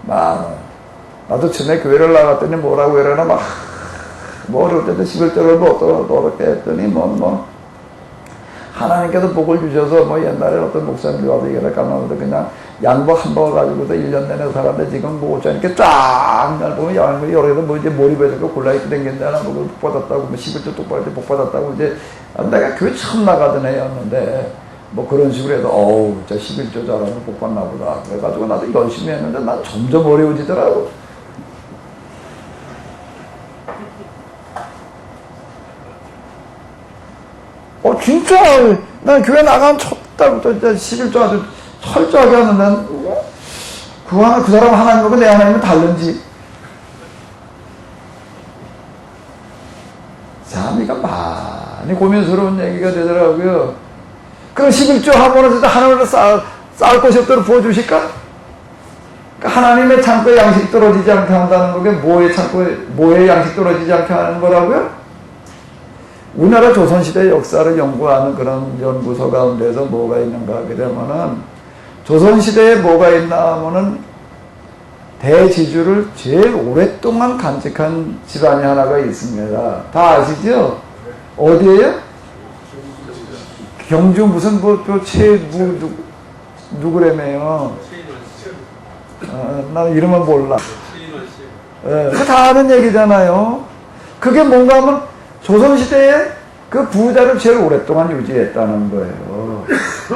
많아요. 나도 전에 교회를 나갔더니 뭐라고 이러나 뭐 어려울 때도 11조를 뭐 어렵게 했더니 하나님께서 복을 주셔서 뭐 옛날에 어떤 목사님이 와서 얘기를 까놓는데 그냥 양보 한 번 가지고도 1년 내내 살았는데 지금 뭐 어쩌니까 쫙 보면 양보 여러 개도 뭐 이제 몰입해서 골라입고 댕긴다나 뭐 복받았다고 뭐 11조 똑바로 때 복받았다고 이제 내가 교회 처음 나가던 애였는데 뭐 그런 식으로 해서 어우 진짜 11조 잘하면 복받나 보다 그래가지고 나도 열심히 했는데 난 점점 어려워지더라고. 진짜 난 교회 나간 첫 달부터 진짜 11조 아주 철저하게 하는 난 그 사람 하나님하고 내 하나님은 다른지 참 이거 많이 고민스러운 얘기가 되더라고요. 그럼 11조 하면은 진짜 하나님으로 쌓을 곳이 없도록 부어주실까? 그러니까 하나님의 창고에 양식이 떨어지지 않게 한다는 게 뭐에 양식 떨어지지 않게 하는 거라고요? 우리나라 조선시대 역사를 연구하는 그런 연구소 가운데서 뭐가 있는가 하게 되면은 조선시대에 뭐가 있나 하면은 대지주를 제일 오랫동안 간직한 집안이 하나가 있습니다. 다 아시죠? 어디에요? 경주 무슨 누구래매요? 나 이름은 몰라. 그거 다 아는 얘기잖아요. 그게 뭔가 하면 조선시대에 그 부자를 제일 오랫동안 유지했다는 거예요.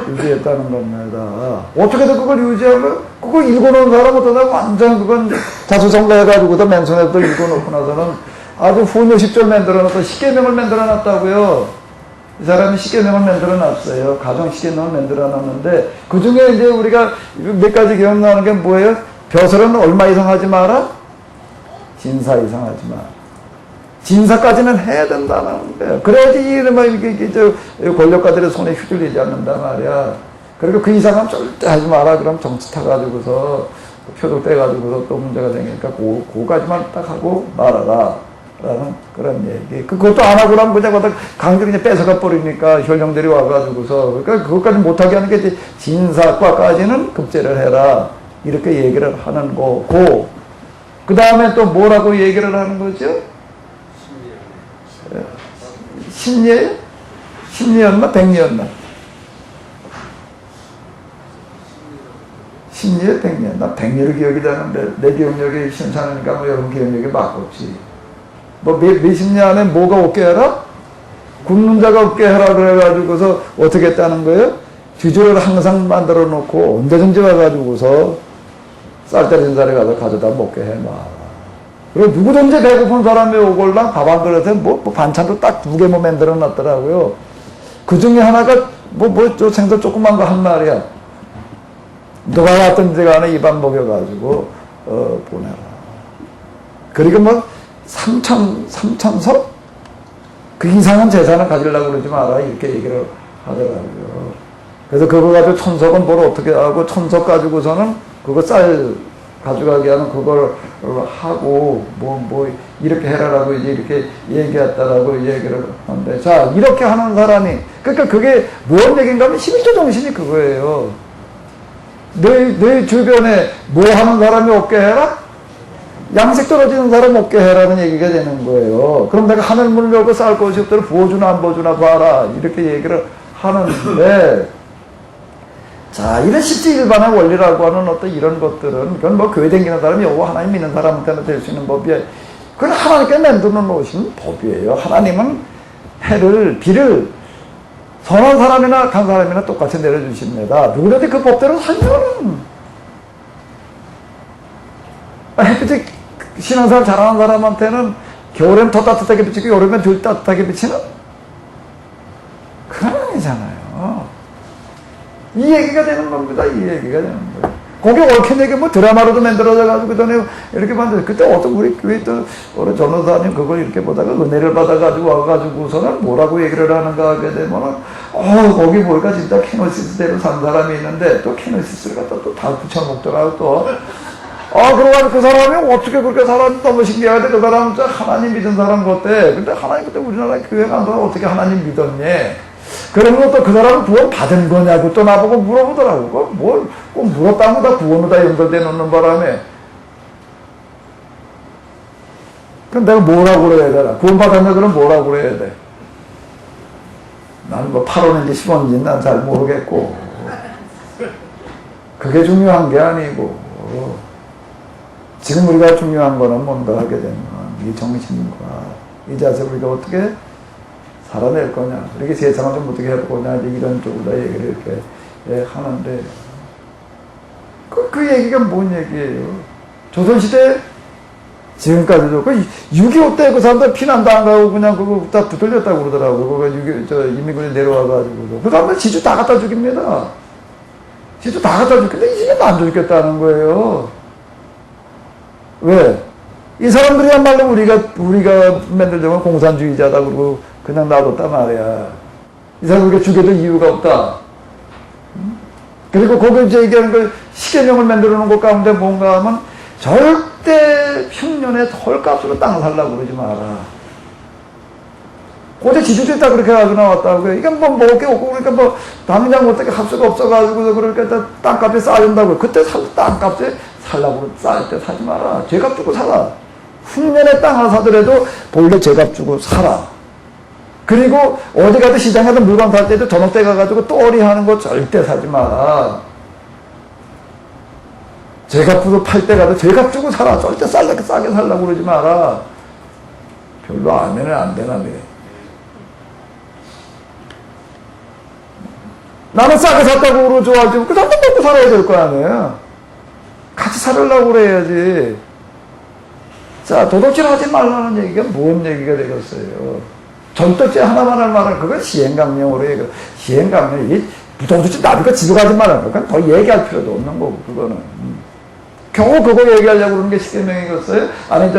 유지했다는 겁니다. 어떻게든 그걸 유지하고, 그걸 읽어놓은 사람 어떠다 완전 그건 자수성가 해가지고도 맨손에도 읽어놓고 나서는 아주 후묘식절 만들어놨고, 십계명을 만들어놨다고요. 이 사람이 십계명을 만들어놨어요. 가정 십계명을 만들어놨는데, 그 중에 이제 우리가 몇 가지 기억나는 게 뭐예요? 벼슬은 얼마 이상 하지 마라? 진사 이상 하지 마라. 진사까지는 해야 된다는 거예요. 그래야지 권력가들의 손에 휘둘리지 않는단 말이야. 그리고 그 이상은 절대 하지 마라. 그럼 정치 타가지고서 표적 떼가지고서 또 문제가 생기니까 그거까지만 딱 하고 말아라. 라는 그런 얘기. 그것도 안 하고 나면 그냥 강제로 그냥 뺏어가 버리니까 혈령들이 와가지고서 그러니까 그것까지 못하게 하는 게 진사과까지는 급제를 해라. 이렇게 얘기를 하는 거고 그 다음에 또 뭐라고 얘기를 하는 거죠? 신예요? 신예였나? 백리였나? 신예? 백리였나? 나 백리를 기억이 나는데 내 기억력이 신사하니까 뭐 여러분 기억력이 맞겠지. 뭐 몇십 년 안에 뭐가 없게 해라? 굶는 자가 없게 해라 그래가지고서 어떻게 했다는 거예요? 뒤주를 항상 만들어 놓고 언제든지 와가지고서 쌀다리 인사를 가서 가져다 먹게 해놔. 그리고 누구든지 배고픈 사람이 오골랑 밥 한 그릇에 뭐 반찬도 딱 2개 뭐 만들어 놨더라고요. 그 중에 하나가 저 생선 조그만 거 한 마리야. 누가 왔든지 간에 입안 먹여가지고, 보내라. 그리고 뭐, 삼천석? 그 이상한 재산을 가지려고 그러지 마라. 이렇게 얘기를 하더라고요. 그래서 그거 가지고 천석은 뭘 어떻게 하고, 천석 가지고서는 그거 가져가게 하는 그걸 하고, 이렇게 해라라고 이제 이렇게 얘기했다라고 얘기를 하는데, 자, 이렇게 하는 사람이, 그러니까 그게 뭔 얘기인가 하면 11조 정신이 그거예요. 내 주변에 뭐 하는 사람이 없게 해라? 양식 떨어지는 사람 없게 해라는 얘기가 되는 거예요. 그럼 내가 하늘 문을 열고 쌀 것이 없도록 부어주나 안 부어주나 봐라. 이렇게 얘기를 하는데, 자, 이런 십지일반의 원리라고 하는 어떤 이런 것들은, 그건 뭐 교회 다니는 사람이 오고 하나님 믿는 사람한테는 될 수 있는 법이에요. 그건 하나님께 만들어 놓으신 법이에요. 하나님은 해를, 비를 선한 사람이나 간 사람이나 똑같이 내려주십니다. 누구든지 그 법대로 살면은, 햇빛이 신앙생활 잘하는 사람한테는 겨울엔 더 따뜻하게 비치고 여름엔 덜 따뜻하게 비치는? 그건 아니잖아요. 이 얘기가 되는 겁니다. 이 얘기가 되는 거예요. 거기 얽힌 얘기 뭐 드라마로도 만들어져가지고 그다음에 이렇게 만들어. 그때 어떤 우리 교회 또 어느 전도사님 그걸 이렇게 보다가 은혜를 받아가지고 와가지고서는 뭐라고 얘기를 하는가 하게 되면은 거기 보니까 진짜 케노시스대로 산 사람이 있는데 또 케노시스를 갖다 또 다 붙여먹더라고 또. 그러고 그 사람이 어떻게 그렇게 살았는지 너무 신기하대. 그 사람은 진짜 하나님 믿은 사람 같대. 근데 하나님 그때 우리나라 교회 간 사람 어떻게 하나님 믿었니? 그러면 또 그 사람은 구원 받은 거냐고 또 나보고 물어보더라고. 뭘 꼭 물었다고 다 구원으로 다 연결돼 놓는 바람에. 그럼 내가 뭐라고 그래야 되나? 구원 받았냐 그럼 뭐라고 그래야 돼? 나는 뭐 8원인지 10원인지 난 잘 모르겠고. 그게 중요한 게 아니고. 지금 우리가 중요한 거는 뭔가 하게 되면 이 정신과 이 자세 우리가 어떻게 살아낼 거냐, 이렇게 세상을 좀 어떻게 해보거냐, 이런 쪽으로 다 얘기를 이렇게 하는데, 그 얘기가 뭔 얘기예요? 조선시대 지금까지도, 6.25 때 그 사람들 피난도 안 가고 그냥 그거 다 붙들렸다고 그러더라고요. 그거 이민군이 내려와가지고. 그 사람들 지주 다 갖다 죽입니다. 지주 다 갖다 죽겠는데 이제는 안 죽겠다는 거예요. 왜? 이 사람들이야말로 우리가 만들자면 공산주의자다 그러고 그냥 놔뒀단 말이야. 이 사람들에게 죽여도 이유가 없다. 그리고 거기 이제 얘기하는 걸 시계명을 만들어 놓은 것 가운데 뭔가 하면 절대 흉년에 헐값으로 땅을 살라고 그러지 마라. 어제 지주들이 다 그렇게 가지고 나왔다고요. 이게 뭐 먹을 게 없고 그러니까 뭐 당장 어떻게 합수가 없어가지고 그러니까 땅값이 싸진다고요. 그때 땅값에 살라고 쌀 때 사지 마라. 죄값 주고 살아. 흉년에 땅을 사더라도 본래 죄값 주고 살아. 그리고 어디 가도 시장 가서 물건 살 때도 저녁 때 가가지고 또리 하는 거 절대 사지 마라. 죄값 주고 팔 때 가도 죄값 주고 살아. 절대 싸게 살라고 그러지 마라. 별로 하면은 안 되나, 네. 나는 싸게 샀다고 그러고 좋아하지. 그 사람도 먹고 살아야 될 거 아니에요. 같이 살으려고 그래야지. 자, 도둑질 하지 말라는 얘기가 뭔 얘기가 되겠어요. 전도죄 하나만 할 말은 그건 시행강령으로 해요. 시행강령, 도둑질 나니까 집에 가지 말라는 거. 그건 더 얘기할 필요도 없는 거고, 그거는. 겨우 그거 얘기하려고 그러는 게 시계명이겠어요? 아니,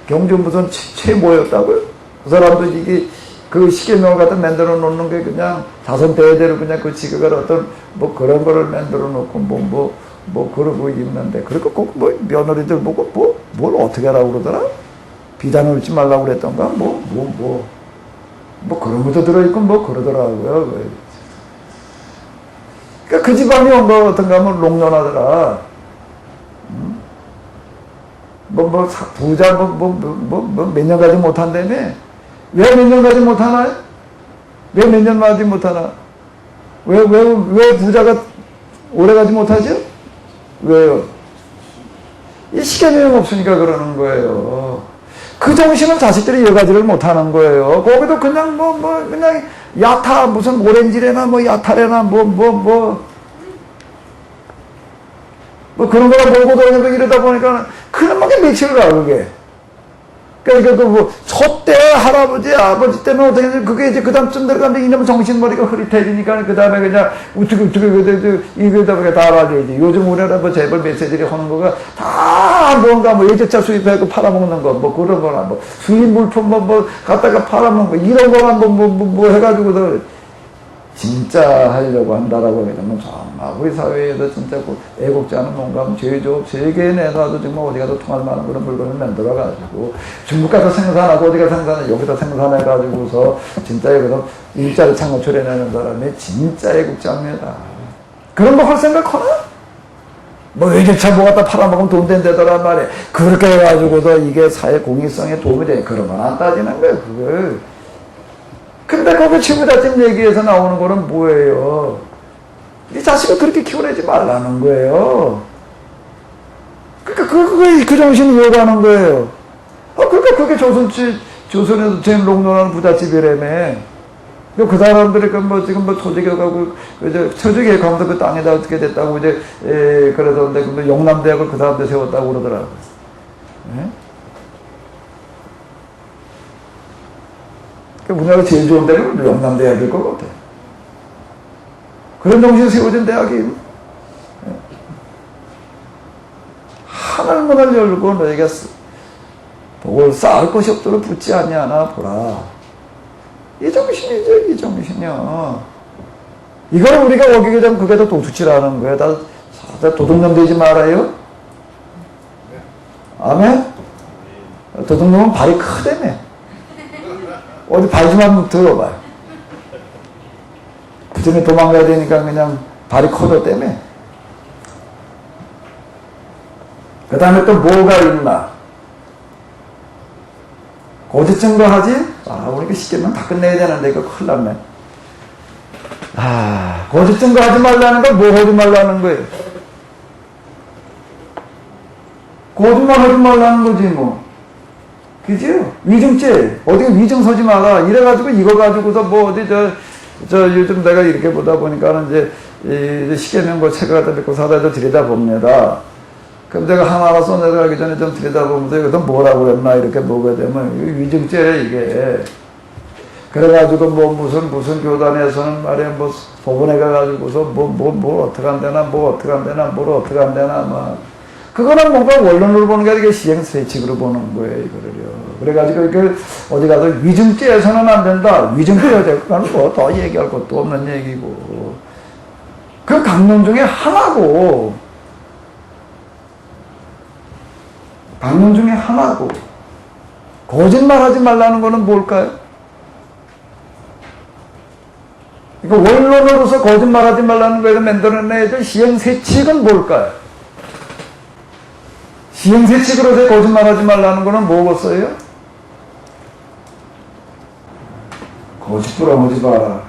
경주 무슨 최모였다고요? 그 사람도 이게 그 시계명을 갖다 만들어 놓는 게 그냥 자선 대대로 그냥 그 지극한 어떤 뭐 그런 거를 만들어 놓고 뭐 그러고 있는데, 그리고 꼭 뭐 며느리들 보고 뭘 어떻게 하라고 그러더라? 비단 울지 말라고 그랬던가? 뭐 그런 것도 들어있고 뭐 그러더라고요. 그러니까 그 집안이 어떤가 하면 롱년하더라. 부자 몇 년 가지 못한다며? 왜 몇 년 가지 못하나요? 왜 몇 년 가지 못하나? 왜 부자가 오래 가지 못하죠? 왜요? 이 시계명이 없으니까 그러는 거예요. 그 정신을 자식들이 이어가지를 못하는 거예요. 거기도 그냥 그냥 야타, 무슨 오렌지래나 야타래나 그런 거라 몰고 다니고 이러다 보니까 그런 게 며칠 가, 그게. 그러니까 첫 때 할아버지, 아버지 때는 어떻게, 그게 이제 그 다음쯤 들어가면 이놈의 정신머리가 흐릿해지니까 그 다음에 그냥 우측, 이거다 보니까 다 알아줘야지. 요즘 우리나라 재벌 메시지를 하는 거가 다 뭔가 예제차 수입해서 팔아먹는 거, 그런 거나 수입 물품 갖다가 팔아먹는 거, 이런 거나 해가지고서 진짜 하려고 한다라고 하면 정말 우리 사회에도 진짜 애국자는 뭔가 제조업 세계에 내놔도 정말 어디 가도 통할 만한 그런 물건을 만들어가지고 중국 가서 생산하고 어디 가서 생산하고 여기다 생산해가지고서 진짜 여기서 일자리 창출해내는 사람이 진짜 애국자입니다. 그런 거 할 생각 하나? 뭐 외제차 뭐 갖다 팔아먹으면 돈 된다더란 말이야. 그렇게 해가지고도 이게 사회 공익성에 도움이 돼. 그런 건 안 따지는 거야, 그걸. 근데 거기 치부자집 얘기에서 나오는 거는 뭐예요? 네 자식을 그렇게 키워내지 말라는 거예요. 그러니까 그 정신이 요구하는 거예요. 그러니까 그게 조선에서 제일 롱런하는 부잣집이라며. 그 사람들이 지금 토지개혁하고, 처지개혁 하면서 그 땅에다 어떻게 됐다고 그러던데, 영남대학을 그 사람들 세웠다고 그러더라고요. 예? 우리나라 제일 좋은 대학은 영남대학일 것 같아. 그런 정신이 세워진 대학이 하늘문을 열고 너희가 복을 쌓을 것이 없도록 붙지 않냐나 보라. 이 정신이죠, 이 정신이요. 이걸 우리가 어기게 되면 그게 더 도둑질하는 거예요. 다 도둑놈 되지 말아요. 아멘? 도둑놈은 발이 크다며. 어디 발 좀 한번 들어봐요. 그 전에 도망가야 되니까 그냥 발이 커졌다며. 그 다음에 또 뭐가 있나? 거짓 증거하지? 우리가 쉽게만 다 끝내야 되는데 이거 큰일 났네. 거짓 증거하지 말라는 건 뭐 하지 말라는 거예요? 거짓말 하지 말라는 거지 뭐. 그죠? 위증죄. 어디 위증 서지 마라. 이래가지고 이거 가지고서 뭐 어디 요즘 내가 이렇게 보다 보니까는 이제 시계명고 책을 갖다 믿고 사다 들여다봅니다. 그럼 제가 하나하나 써내려가기 전에 좀 들여다보면서 이것도 뭐라고 그랬나 이렇게 보게 되면 위증죄래 이게. 그래가지고 뭐 무슨 교단에서는 말이야 뭐 법원에 가가지고서 뭐 어떻게 안 되나 뭘 어떻게 안 되나 막. 그거는 뭔가 원론으로 보는 게 아니라 시행세칙으로 보는 거예요, 이거를요. 그래가지고 이걸 어디 가서 위증죄에서는 안 된다. 위증죄가 될 거는 뭐 더 얘기할 것도 없는 얘기고. 그 강론 중에 하나고. 강론 중에 하나고. 거짓말 하지 말라는 거는 뭘까요? 이거 원론으로서 거짓말 하지 말라는 거에서 만들어내야 될 시행세칙은 뭘까요? 시행세칙으로서 거짓말하지 말라는 거는 뭐겠어요? 거짓 부러보지 마라.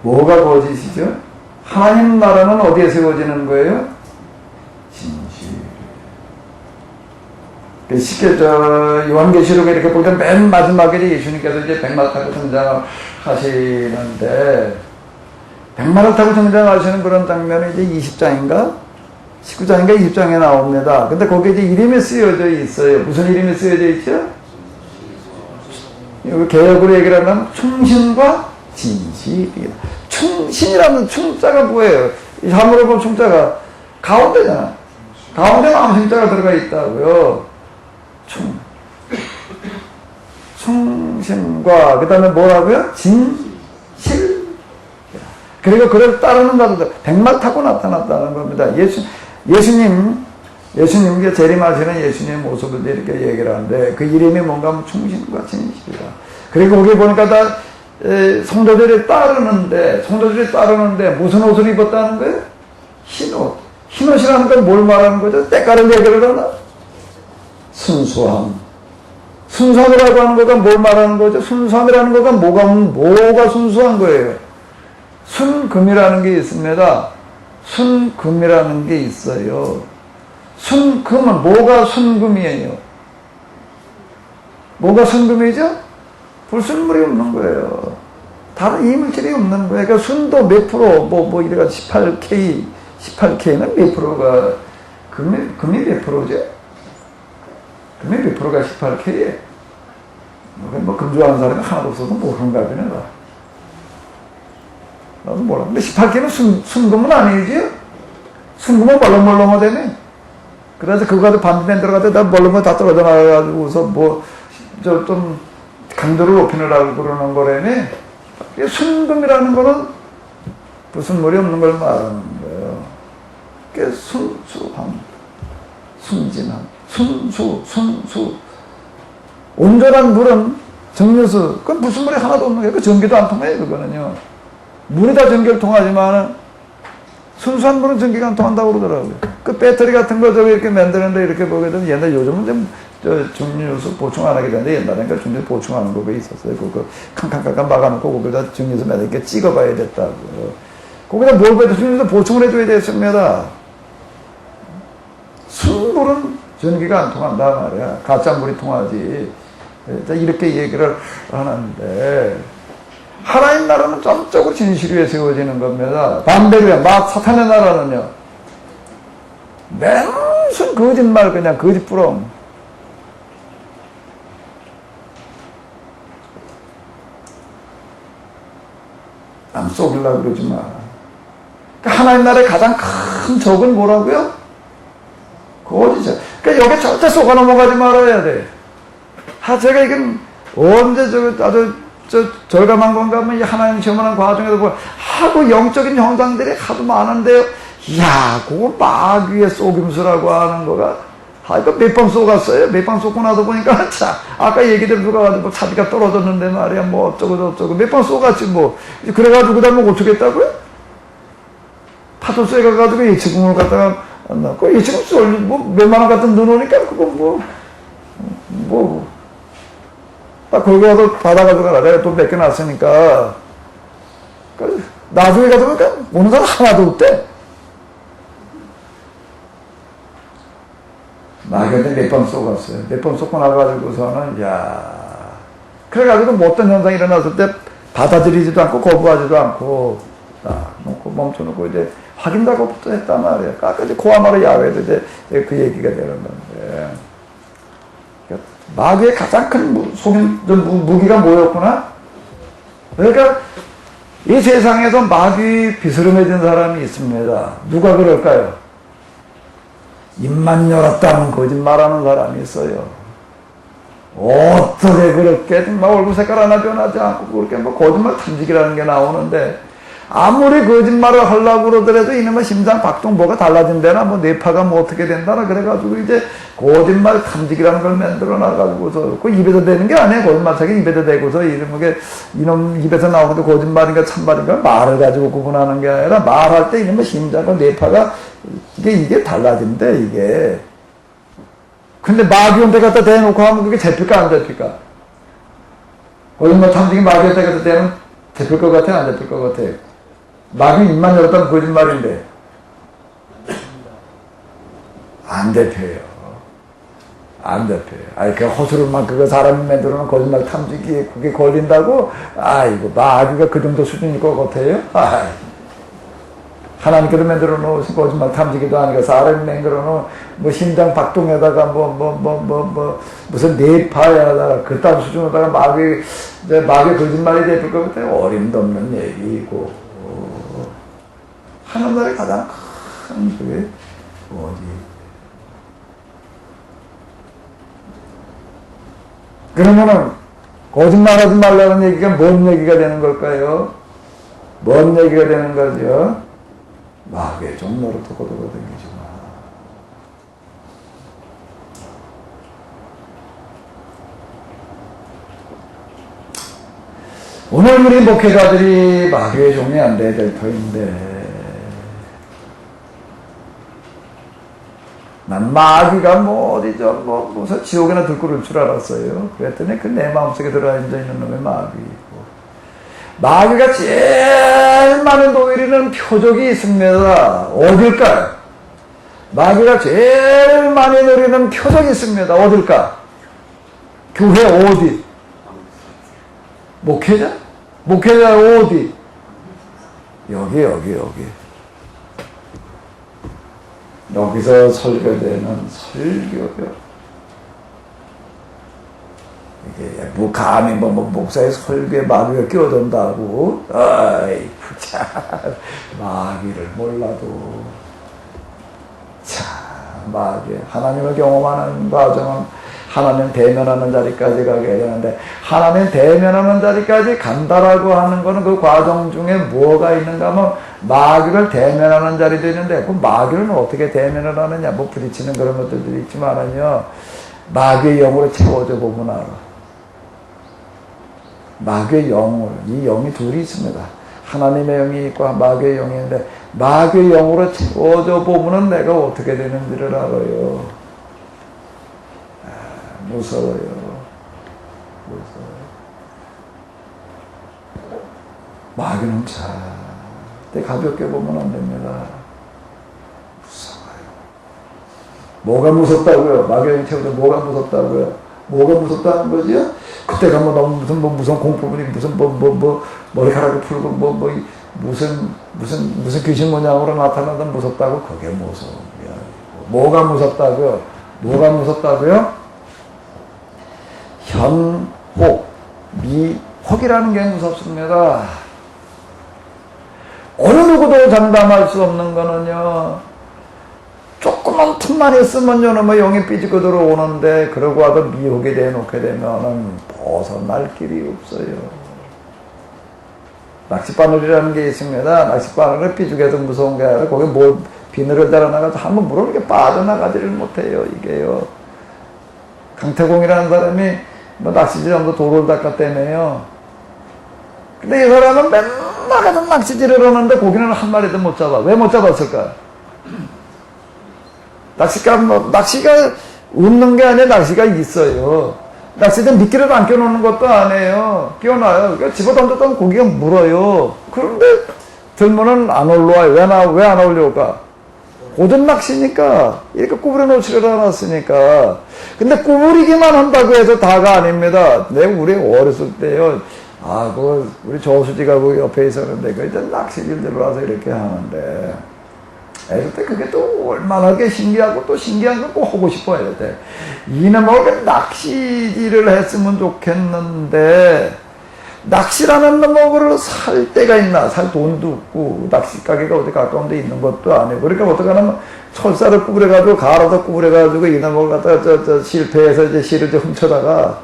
뭐가 거짓이죠? 하나님 나라는 어디에 세워지는 거예요? 진실. 쉽게 요한계시록에 이렇게 보니까 맨 마지막에 예수님께서 이제 백마를 타고 등장을 하시는데, 백마를 타고 등장하시는 그런 장면이 이제 20장인가? 19장인가 20장에 나옵니다. 근데 거기에 이제 이름이 쓰여져 있어요. 무슨 이름이 쓰여져 있죠? 여기 개혁으로 얘기를 하면 충신과 진실이다. 충신이라는 충자가 뭐예요? 이 한문으로 보면 충자가 가운데잖아. 가운데에 아무 힘자가 들어가 있다고요. 충신과 그 다음에 뭐라고요? 진실. 그리고 그걸 따르는 자들도 백마 타고 나타났다는 겁니다. 예수님께 재림하시는 예수님의 모습을 이렇게 얘기를 하는데 그 이름이 뭔가 하면 충신과 진실이다. 그리고 거기 보니까 다 성도들이 따르는데 무슨 옷을 입었다는 거예요? 흰옷. 흰옷이라는 건 뭘 말하는 거죠? 때깔을 얘기를 하나? 순수함. 순수함이라고 하는 거가 뭘 말하는 거죠? 순수함이라는 거가 뭐가 순수한 거예요? 순금이라는 게 있습니다. 순금이라는 게 있어요. 순금은 뭐가 순금이에요? 뭐가 순금이죠? 불순물이 없는 거예요. 다른 이물질이 없는 거예요. 그러니까 순도 몇 프로, 이래가 18K는 몇 프로가, 금이 몇 프로죠? 금이 몇 프로가 18K예요. 금 좋아하는 사람이 하나도 없어도 모르는가 보네, 나. 나도 몰라. 근데 18K는 순금은 아니지? 순금은 멀렁멀렁하다며. 그래서 그거 가지고 반대면 들어가서 나 멀렁멀렁 다 떨어져 나가가지고서 좀 강도를 높이느라고 그러는 거라며. 순금이라는 거는 무슨 물이 없는 걸 말하는 거예요. 그게 순수함, 순진함, 순수. 온전한 물은 정류수. 그건 무슨 물이 하나도 없는 거예요. 그 전기도 안 통해요, 그거는요. 물이 다 전기를 통하지만 순수한 물은 전기가 안 통한다고 그러더라고요. 그 배터리 같은 거 저기 이렇게 만드는데 이렇게 보게 되면 옛날 요즘은 좀 중류수 보충 안 하게 되는데 옛날에는 그 중류수 보충하는 거가 있었어요. 그거 칸칸칸칸 막아놓고 거기다 중류수 매달 이렇게 찍어봐야 됐다고. 거기다 뭘 봐도 중류수 보충을 해줘야 됐습니다. 순물은 전기가 안 통한다 말이야. 가짜물이 통하지. 이렇게 얘기를 하는데 하나님 나라는 전적으로 진실 위에 세워지는 겁니다. 반대로요. 사탄의 나라는요. 맨순 거짓말 그냥 거짓부렁. 남 속이려고 그러지 마. 그러니까 하나님 나라의 가장 큰 적은 뭐라고요? 거짓이죠. 그러니까 여기 절대 속아 넘어가지 말아야 돼. 제가 이게 언제 아주 절감한 건가 하면 이 하나님 시험하는 과정에서 뭐 하고 영적인 현상들이 하도 많은데요. 야, 그거 마귀의 속임수라고 하는 거가 이거 몇 번 쏘갔어요. 몇 번 쏘고 나서 보니까 자, 아까 얘기대로 누가 가지고 뭐 차비가 떨어졌는데 말이야. 뭐 어쩌고 저쩌고 몇 번 쏘갔지 뭐. 그래가지고 그다음에 어쩌겠다고요? 파도 쐬가가지고 예치금을 갖다가 안 나고 예치금 쏠리 뭐 몇만 원 같은 눈 오니까 그거 딱 거기 가서 받아가지고 가라. 내가 또 몇 개 놨으니까. 나중에 가서 보니까 오는 사람 하나도 없대. 마귀한테 몇 번 쏘갔어요. 몇 번 쏘고 나가지고서는, 그래가지고 뭐 어떤 현상이 일어났을 때 받아들이지도 않고 거부하지도 않고, 딱 놓고 멈춰놓고 이제 확인 작업부터 했단 말이에요. 아까 이제 고아마루 야외도 이제 그 얘기가 되는 건데. 마귀의 가장 큰 무기가 뭐였구나? 그러니까 이 세상에서 마귀 비스름해진 사람이 있습니다. 누가 그럴까요? 입만 열었다면 거짓말하는 사람이 있어요. 어떻게 그렇게 정말 얼굴 색깔 하나 변하지 않고 그렇게 뭐 거짓말 탐지기라는 게 나오는데 아무리 거짓말을 하려고 그러더라도 이놈의 심장 박동 뭐가 달라진다나 뭐 뇌파가 뭐 어떻게 된다나 그래가지고 이제 거짓말 탐지기라는 걸 만들어 놔가지고서 그 입에서 되는 게 아니에요. 거짓말하기 입에서 대고서 이놈 입에서 나오는 게 거짓말인가 참말인가 말을 가지고 구분하는 게 아니라 말할 때 이놈의 심장과 뇌파가 이게 달라진대 이게. 근데 마귀한테 갖다 대놓고 하면 그게 잡힐까 안 잡힐까? 거짓말 탐지기 마귀한테 갖다 대면 잡힐 것 같아 안 잡힐 것 같아? 마귀 입만 열었다면 거짓말인데 안 잡혀요. 안 잡혀요. 아이 그 허술만 그거 사람이 만들어놓은 거짓말 탐지기에 그게 걸린다고? 아이고 마귀가 그 정도 수준일 것 같아요? 하나님께서 만들어 놓으신 거짓말 탐지기도 아니고 사람이 만들어 놓은 뭐 심장 박동에다가 무슨 뇌파에다가 그딴 수준에다가 마귀 거짓말이 잡힐 것 같아요. 어림도 없는 얘기고. 하나님의 가장 큰 그게 뭐지? 그러면은 거짓말하지 말라는 얘기가 뭔 얘기가 되는 걸까요? 뭔 얘기가 되는 거죠? 마귀의 종로로 도고도고 댕기지 마. 오늘 우리 목회자들이 마귀의 종이 안 돼야 될 터인데 난 마귀가 무슨 지옥에나 들고 그럴 줄 알았어요. 그랬더니 그 내 마음속에 들어앉아 있는 놈의 마귀이고 마귀가 제일 많이 노리는 표적이 있습니다. 어딜까요? 마귀가 제일 많이 노리는 표적이 있습니다. 어딜까? 교회 어디? 목회자? 목회자 어디? 여기. 여기서 설교되는 설교요. 이게 뭐 감히 목사의 설교에 마귀가 끼어든다고. 아이 참 마귀를 몰라도 참 마귀 하나님을 경험하는 과정은 하나님 대면하는 자리까지 가게 되는데 하나님 대면하는 자리까지 간다라고 하는 거는 그 과정 중에 뭐가 있는가 하면 마귀를 대면하는 자리도 있는데 그 마귀를 어떻게 대면을 하느냐 뭐 부딪히는 그런 것들도 있지만은요 마귀의 영으로 채워져 보면 알아. 마귀의 영으로 이 영이 둘이 있습니다. 하나님의 영이 있고 마귀의 영이 있는데 마귀의 영으로 채워져 보면은 내가 어떻게 되는지를 알아요. 무서워요. 무서워요. 마귀는 절대 가볍게 보면 안 됩니다. 무서워요. 뭐가 무섭다고요? 마귀의 영이 채워져 뭐가 무섭다고요? 뭐가 무섭다는 거지요? 그때 가면 너무 무슨 무슨 공포분이 무슨 머리카락을 풀고 무슨 귀신 모양으로 나타나다 무섭다고 그게 무서워요. 뭐가 무섭다고요? 뭐가 무섭다고요? 현혹, 미혹이라는 게 무섭습니다. 어느 누구도 장담할 수 없는 거는요, 조그만 틈만 있으면 요놈의 영이 삐지고 들어오는데, 그러고 와도 미혹이 돼놓게 되면은 벗어날 길이 없어요. 낚싯바늘이라는 게 있습니다. 낚싯바늘을 삐죽여도 무서운 게 아니라, 거기 비늘을 달아나가서 한번 물어보게 빠져나가지를 못해요, 이게요. 강태공이라는 사람이 낚시질하면서 돌을 닦았다며요. 근데 이 사람은 맨날 가서 낚시질을 하는데 고기는 한 마리도 못 잡아. 왜 못 잡았을까? 낚시가 없는 게 아니라 낚시가 있어요. 낚시대 미끼를 안 껴놓는 것도 아니에요. 끼워놔요. 그러니까 집어던졌던 고기가 물어요. 그런데 들면은 안 올라와요. 왜 안 올라올까? 고전 낚시니까 이렇게 구부려 놓지를 않았으니까. 근데 구부리기만 한다고 해서 다가 아닙니다. 우리 어렸을 때요. 우리 조수지가 그 옆에 있었는데 그 이제 낚시질 들어와서 이렇게 하는데 애들 때 그게 또 얼마나 신기하고 또 신기한 걸 꼭 하고 싶어 해야 돼. 이놈하고 낚시질을 했으면 좋겠는데 낚시라는 놈을 살 데가 있나? 살 돈도 없고 낚시 가게가 어디 가까운 데 있는 것도 아니고 그러니까 어떡하냐면 철사를 구부려가지고 갈아서 구부려가지고 이놈을 갖다가 실패해서 이제 실을 훔쳐다가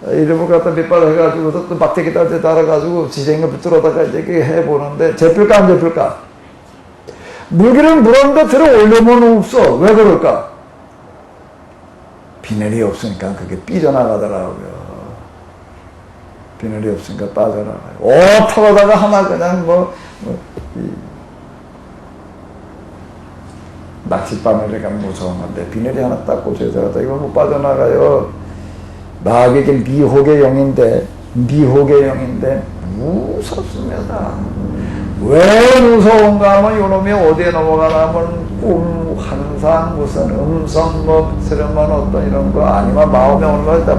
이름을 갖다 밑바닥 해가지고 또 막대기다 달아가지고 지생을 붙들어다가 이제 해보는데 잡힐까 안 잡힐까? 물기를 물었는데 들어 올려면 없어. 왜 그럴까? 비늘이 없으니까 그게 삐져나가더라고요. 비늘이 없으니까 빠져나가요. 털어다가 하나 그냥 낚싯바늘이가 무서운 건데 비늘이 하나 딱 꽂혀야 되겠다. 이거 못 빠져나가요. 마귀에게 미혹의 영인데 무섭습니다. 왜 무서운가 하면 요놈이 어디에 넘어가나 하면 꿈, 환상, 무슨 음성, 스러운 어떤 이런 거 아니면 마음에 오는 거 있다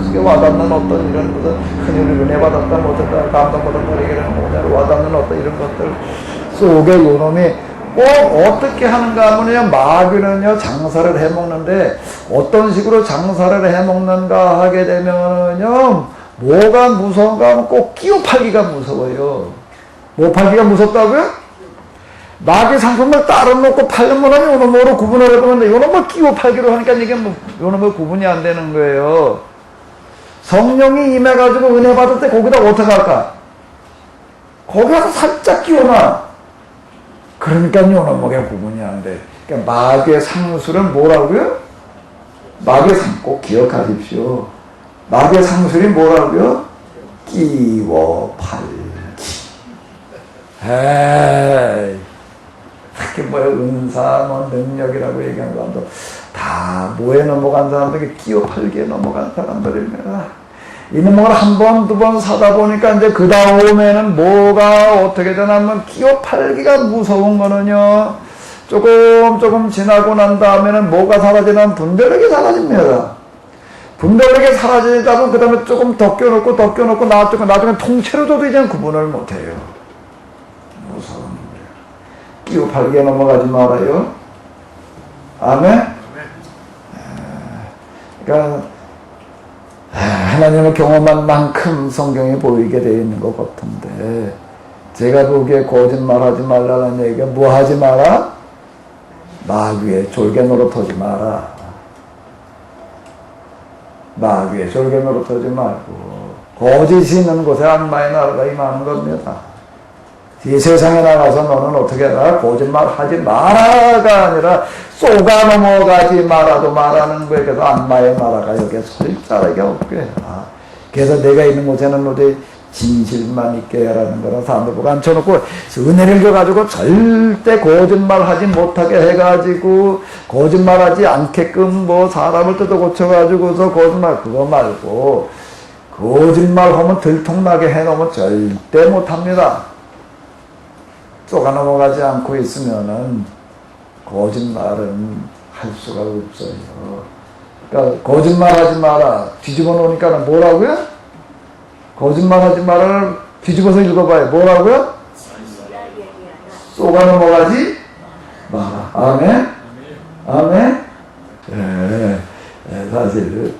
크게 와닿는 어떤 이런 무슨 큰일을 은혜 받았다 못했다 감동받았다 이런 와닿는 어떤 이런 것들 속에 요놈이 꼭 어떻게 하는가 하면요 마귀는요 장사를 해먹는데 어떤 식으로 장사를 해먹는가 하게 되면요 뭐가 무서운가 하면 꼭 끼워 팔기가 무서워요. 뭐 팔기가 무섭다고요? 마귀 상품을 따로 놓고 팔려면 요놈으로 구분을 해보는데 요놈을 끼워 팔기로 하니까 이게 요놈을 구분이 안 되는 거예요. 성령이 임해가지고 은혜 받을 때 거기다 어떻게 할까? 거기 가서 살짝 끼워놔. 그러니까 요놈에게 구분이 안 돼. 그러니까 마귀의 상술은 뭐라고요? 마귀의 상, 꼭 기억하십시오. 마귀의 상술이 뭐라고요? 끼워 팔기. 에이, 그게 뭐야, 은사, 능력이라고 얘기하는 사람도 다 뭐에 넘어간 사람들이 끼워 팔기에 넘어간 사람들입니다. 이놈을 한 번, 두 번 사다 보니까 이제 그 다음에는 뭐가 어떻게 되냐면 끼워 팔기가 무서운 거는요, 조금 지나고 난 다음에는 뭐가 사라지냐면 분별력이 사라집니다. 분별력이 사라지다 보면 그 다음에 조금 더 껴놓고 나중에 통째로도 이제 구분을 못해요. 무서운 거예요. 끼워 팔기에 넘어가지 말아요. 아멘? 그러니까 하나님을 경험한 만큼 성경에 보이게 되어 있는 것 같은데 제가 보기에 거짓말하지 말라는 얘기가 뭐 하지 마라? 마귀의 졸개 노릇하지 마라. 마귀의 졸개 노릇하지 말고 거짓이 있는 곳에 악마의 나라가 임하는 겁니다. 이 세상에 나가서 너는 어떻게 해라? 거짓말하지 마라가 아니라 쏘가 넘어가지 말아도 말하는 거에 그래서 악마의 나라가 여기에 설 자락이 없게 해라. 그래서 내가 있는 곳에는 너희 진실만 있게 하라는 거라 사람들 보고 앉혀놓고 은혜를 줘가지고 절대 거짓말하지 못하게 해가지고 거짓말하지 않게끔 뭐 사람을 뜯어 고쳐가지고서 거짓말 그거 말고 거짓말하면 들통나게 해놓으면 절대 못합니다. 쏘가 넘어가지 않고 있으면은 거짓말은 할 수가 없어요. 그러니까 거짓말하지 마라 뒤집어 놓으니까 뭐라고요? 거짓말하지 마라 뒤집어서 읽어봐요. 뭐라고요? 쏘가 넘어가지 마라. 아멘? 아멘? 사실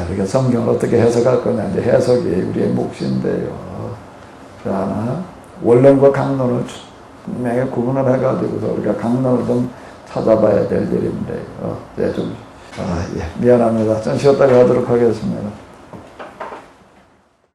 우리가 성경을 어떻게 해석할 거냐 이제 해석이 우리의 몫인데요. 그러나 원론과 강론을 분명히 구분을 해가지고서 우리가 강론을 좀 찾아봐야 될 일인데요. 네, 좀 미안합니다. 좀 쉬었다가 하도록 하겠습니다.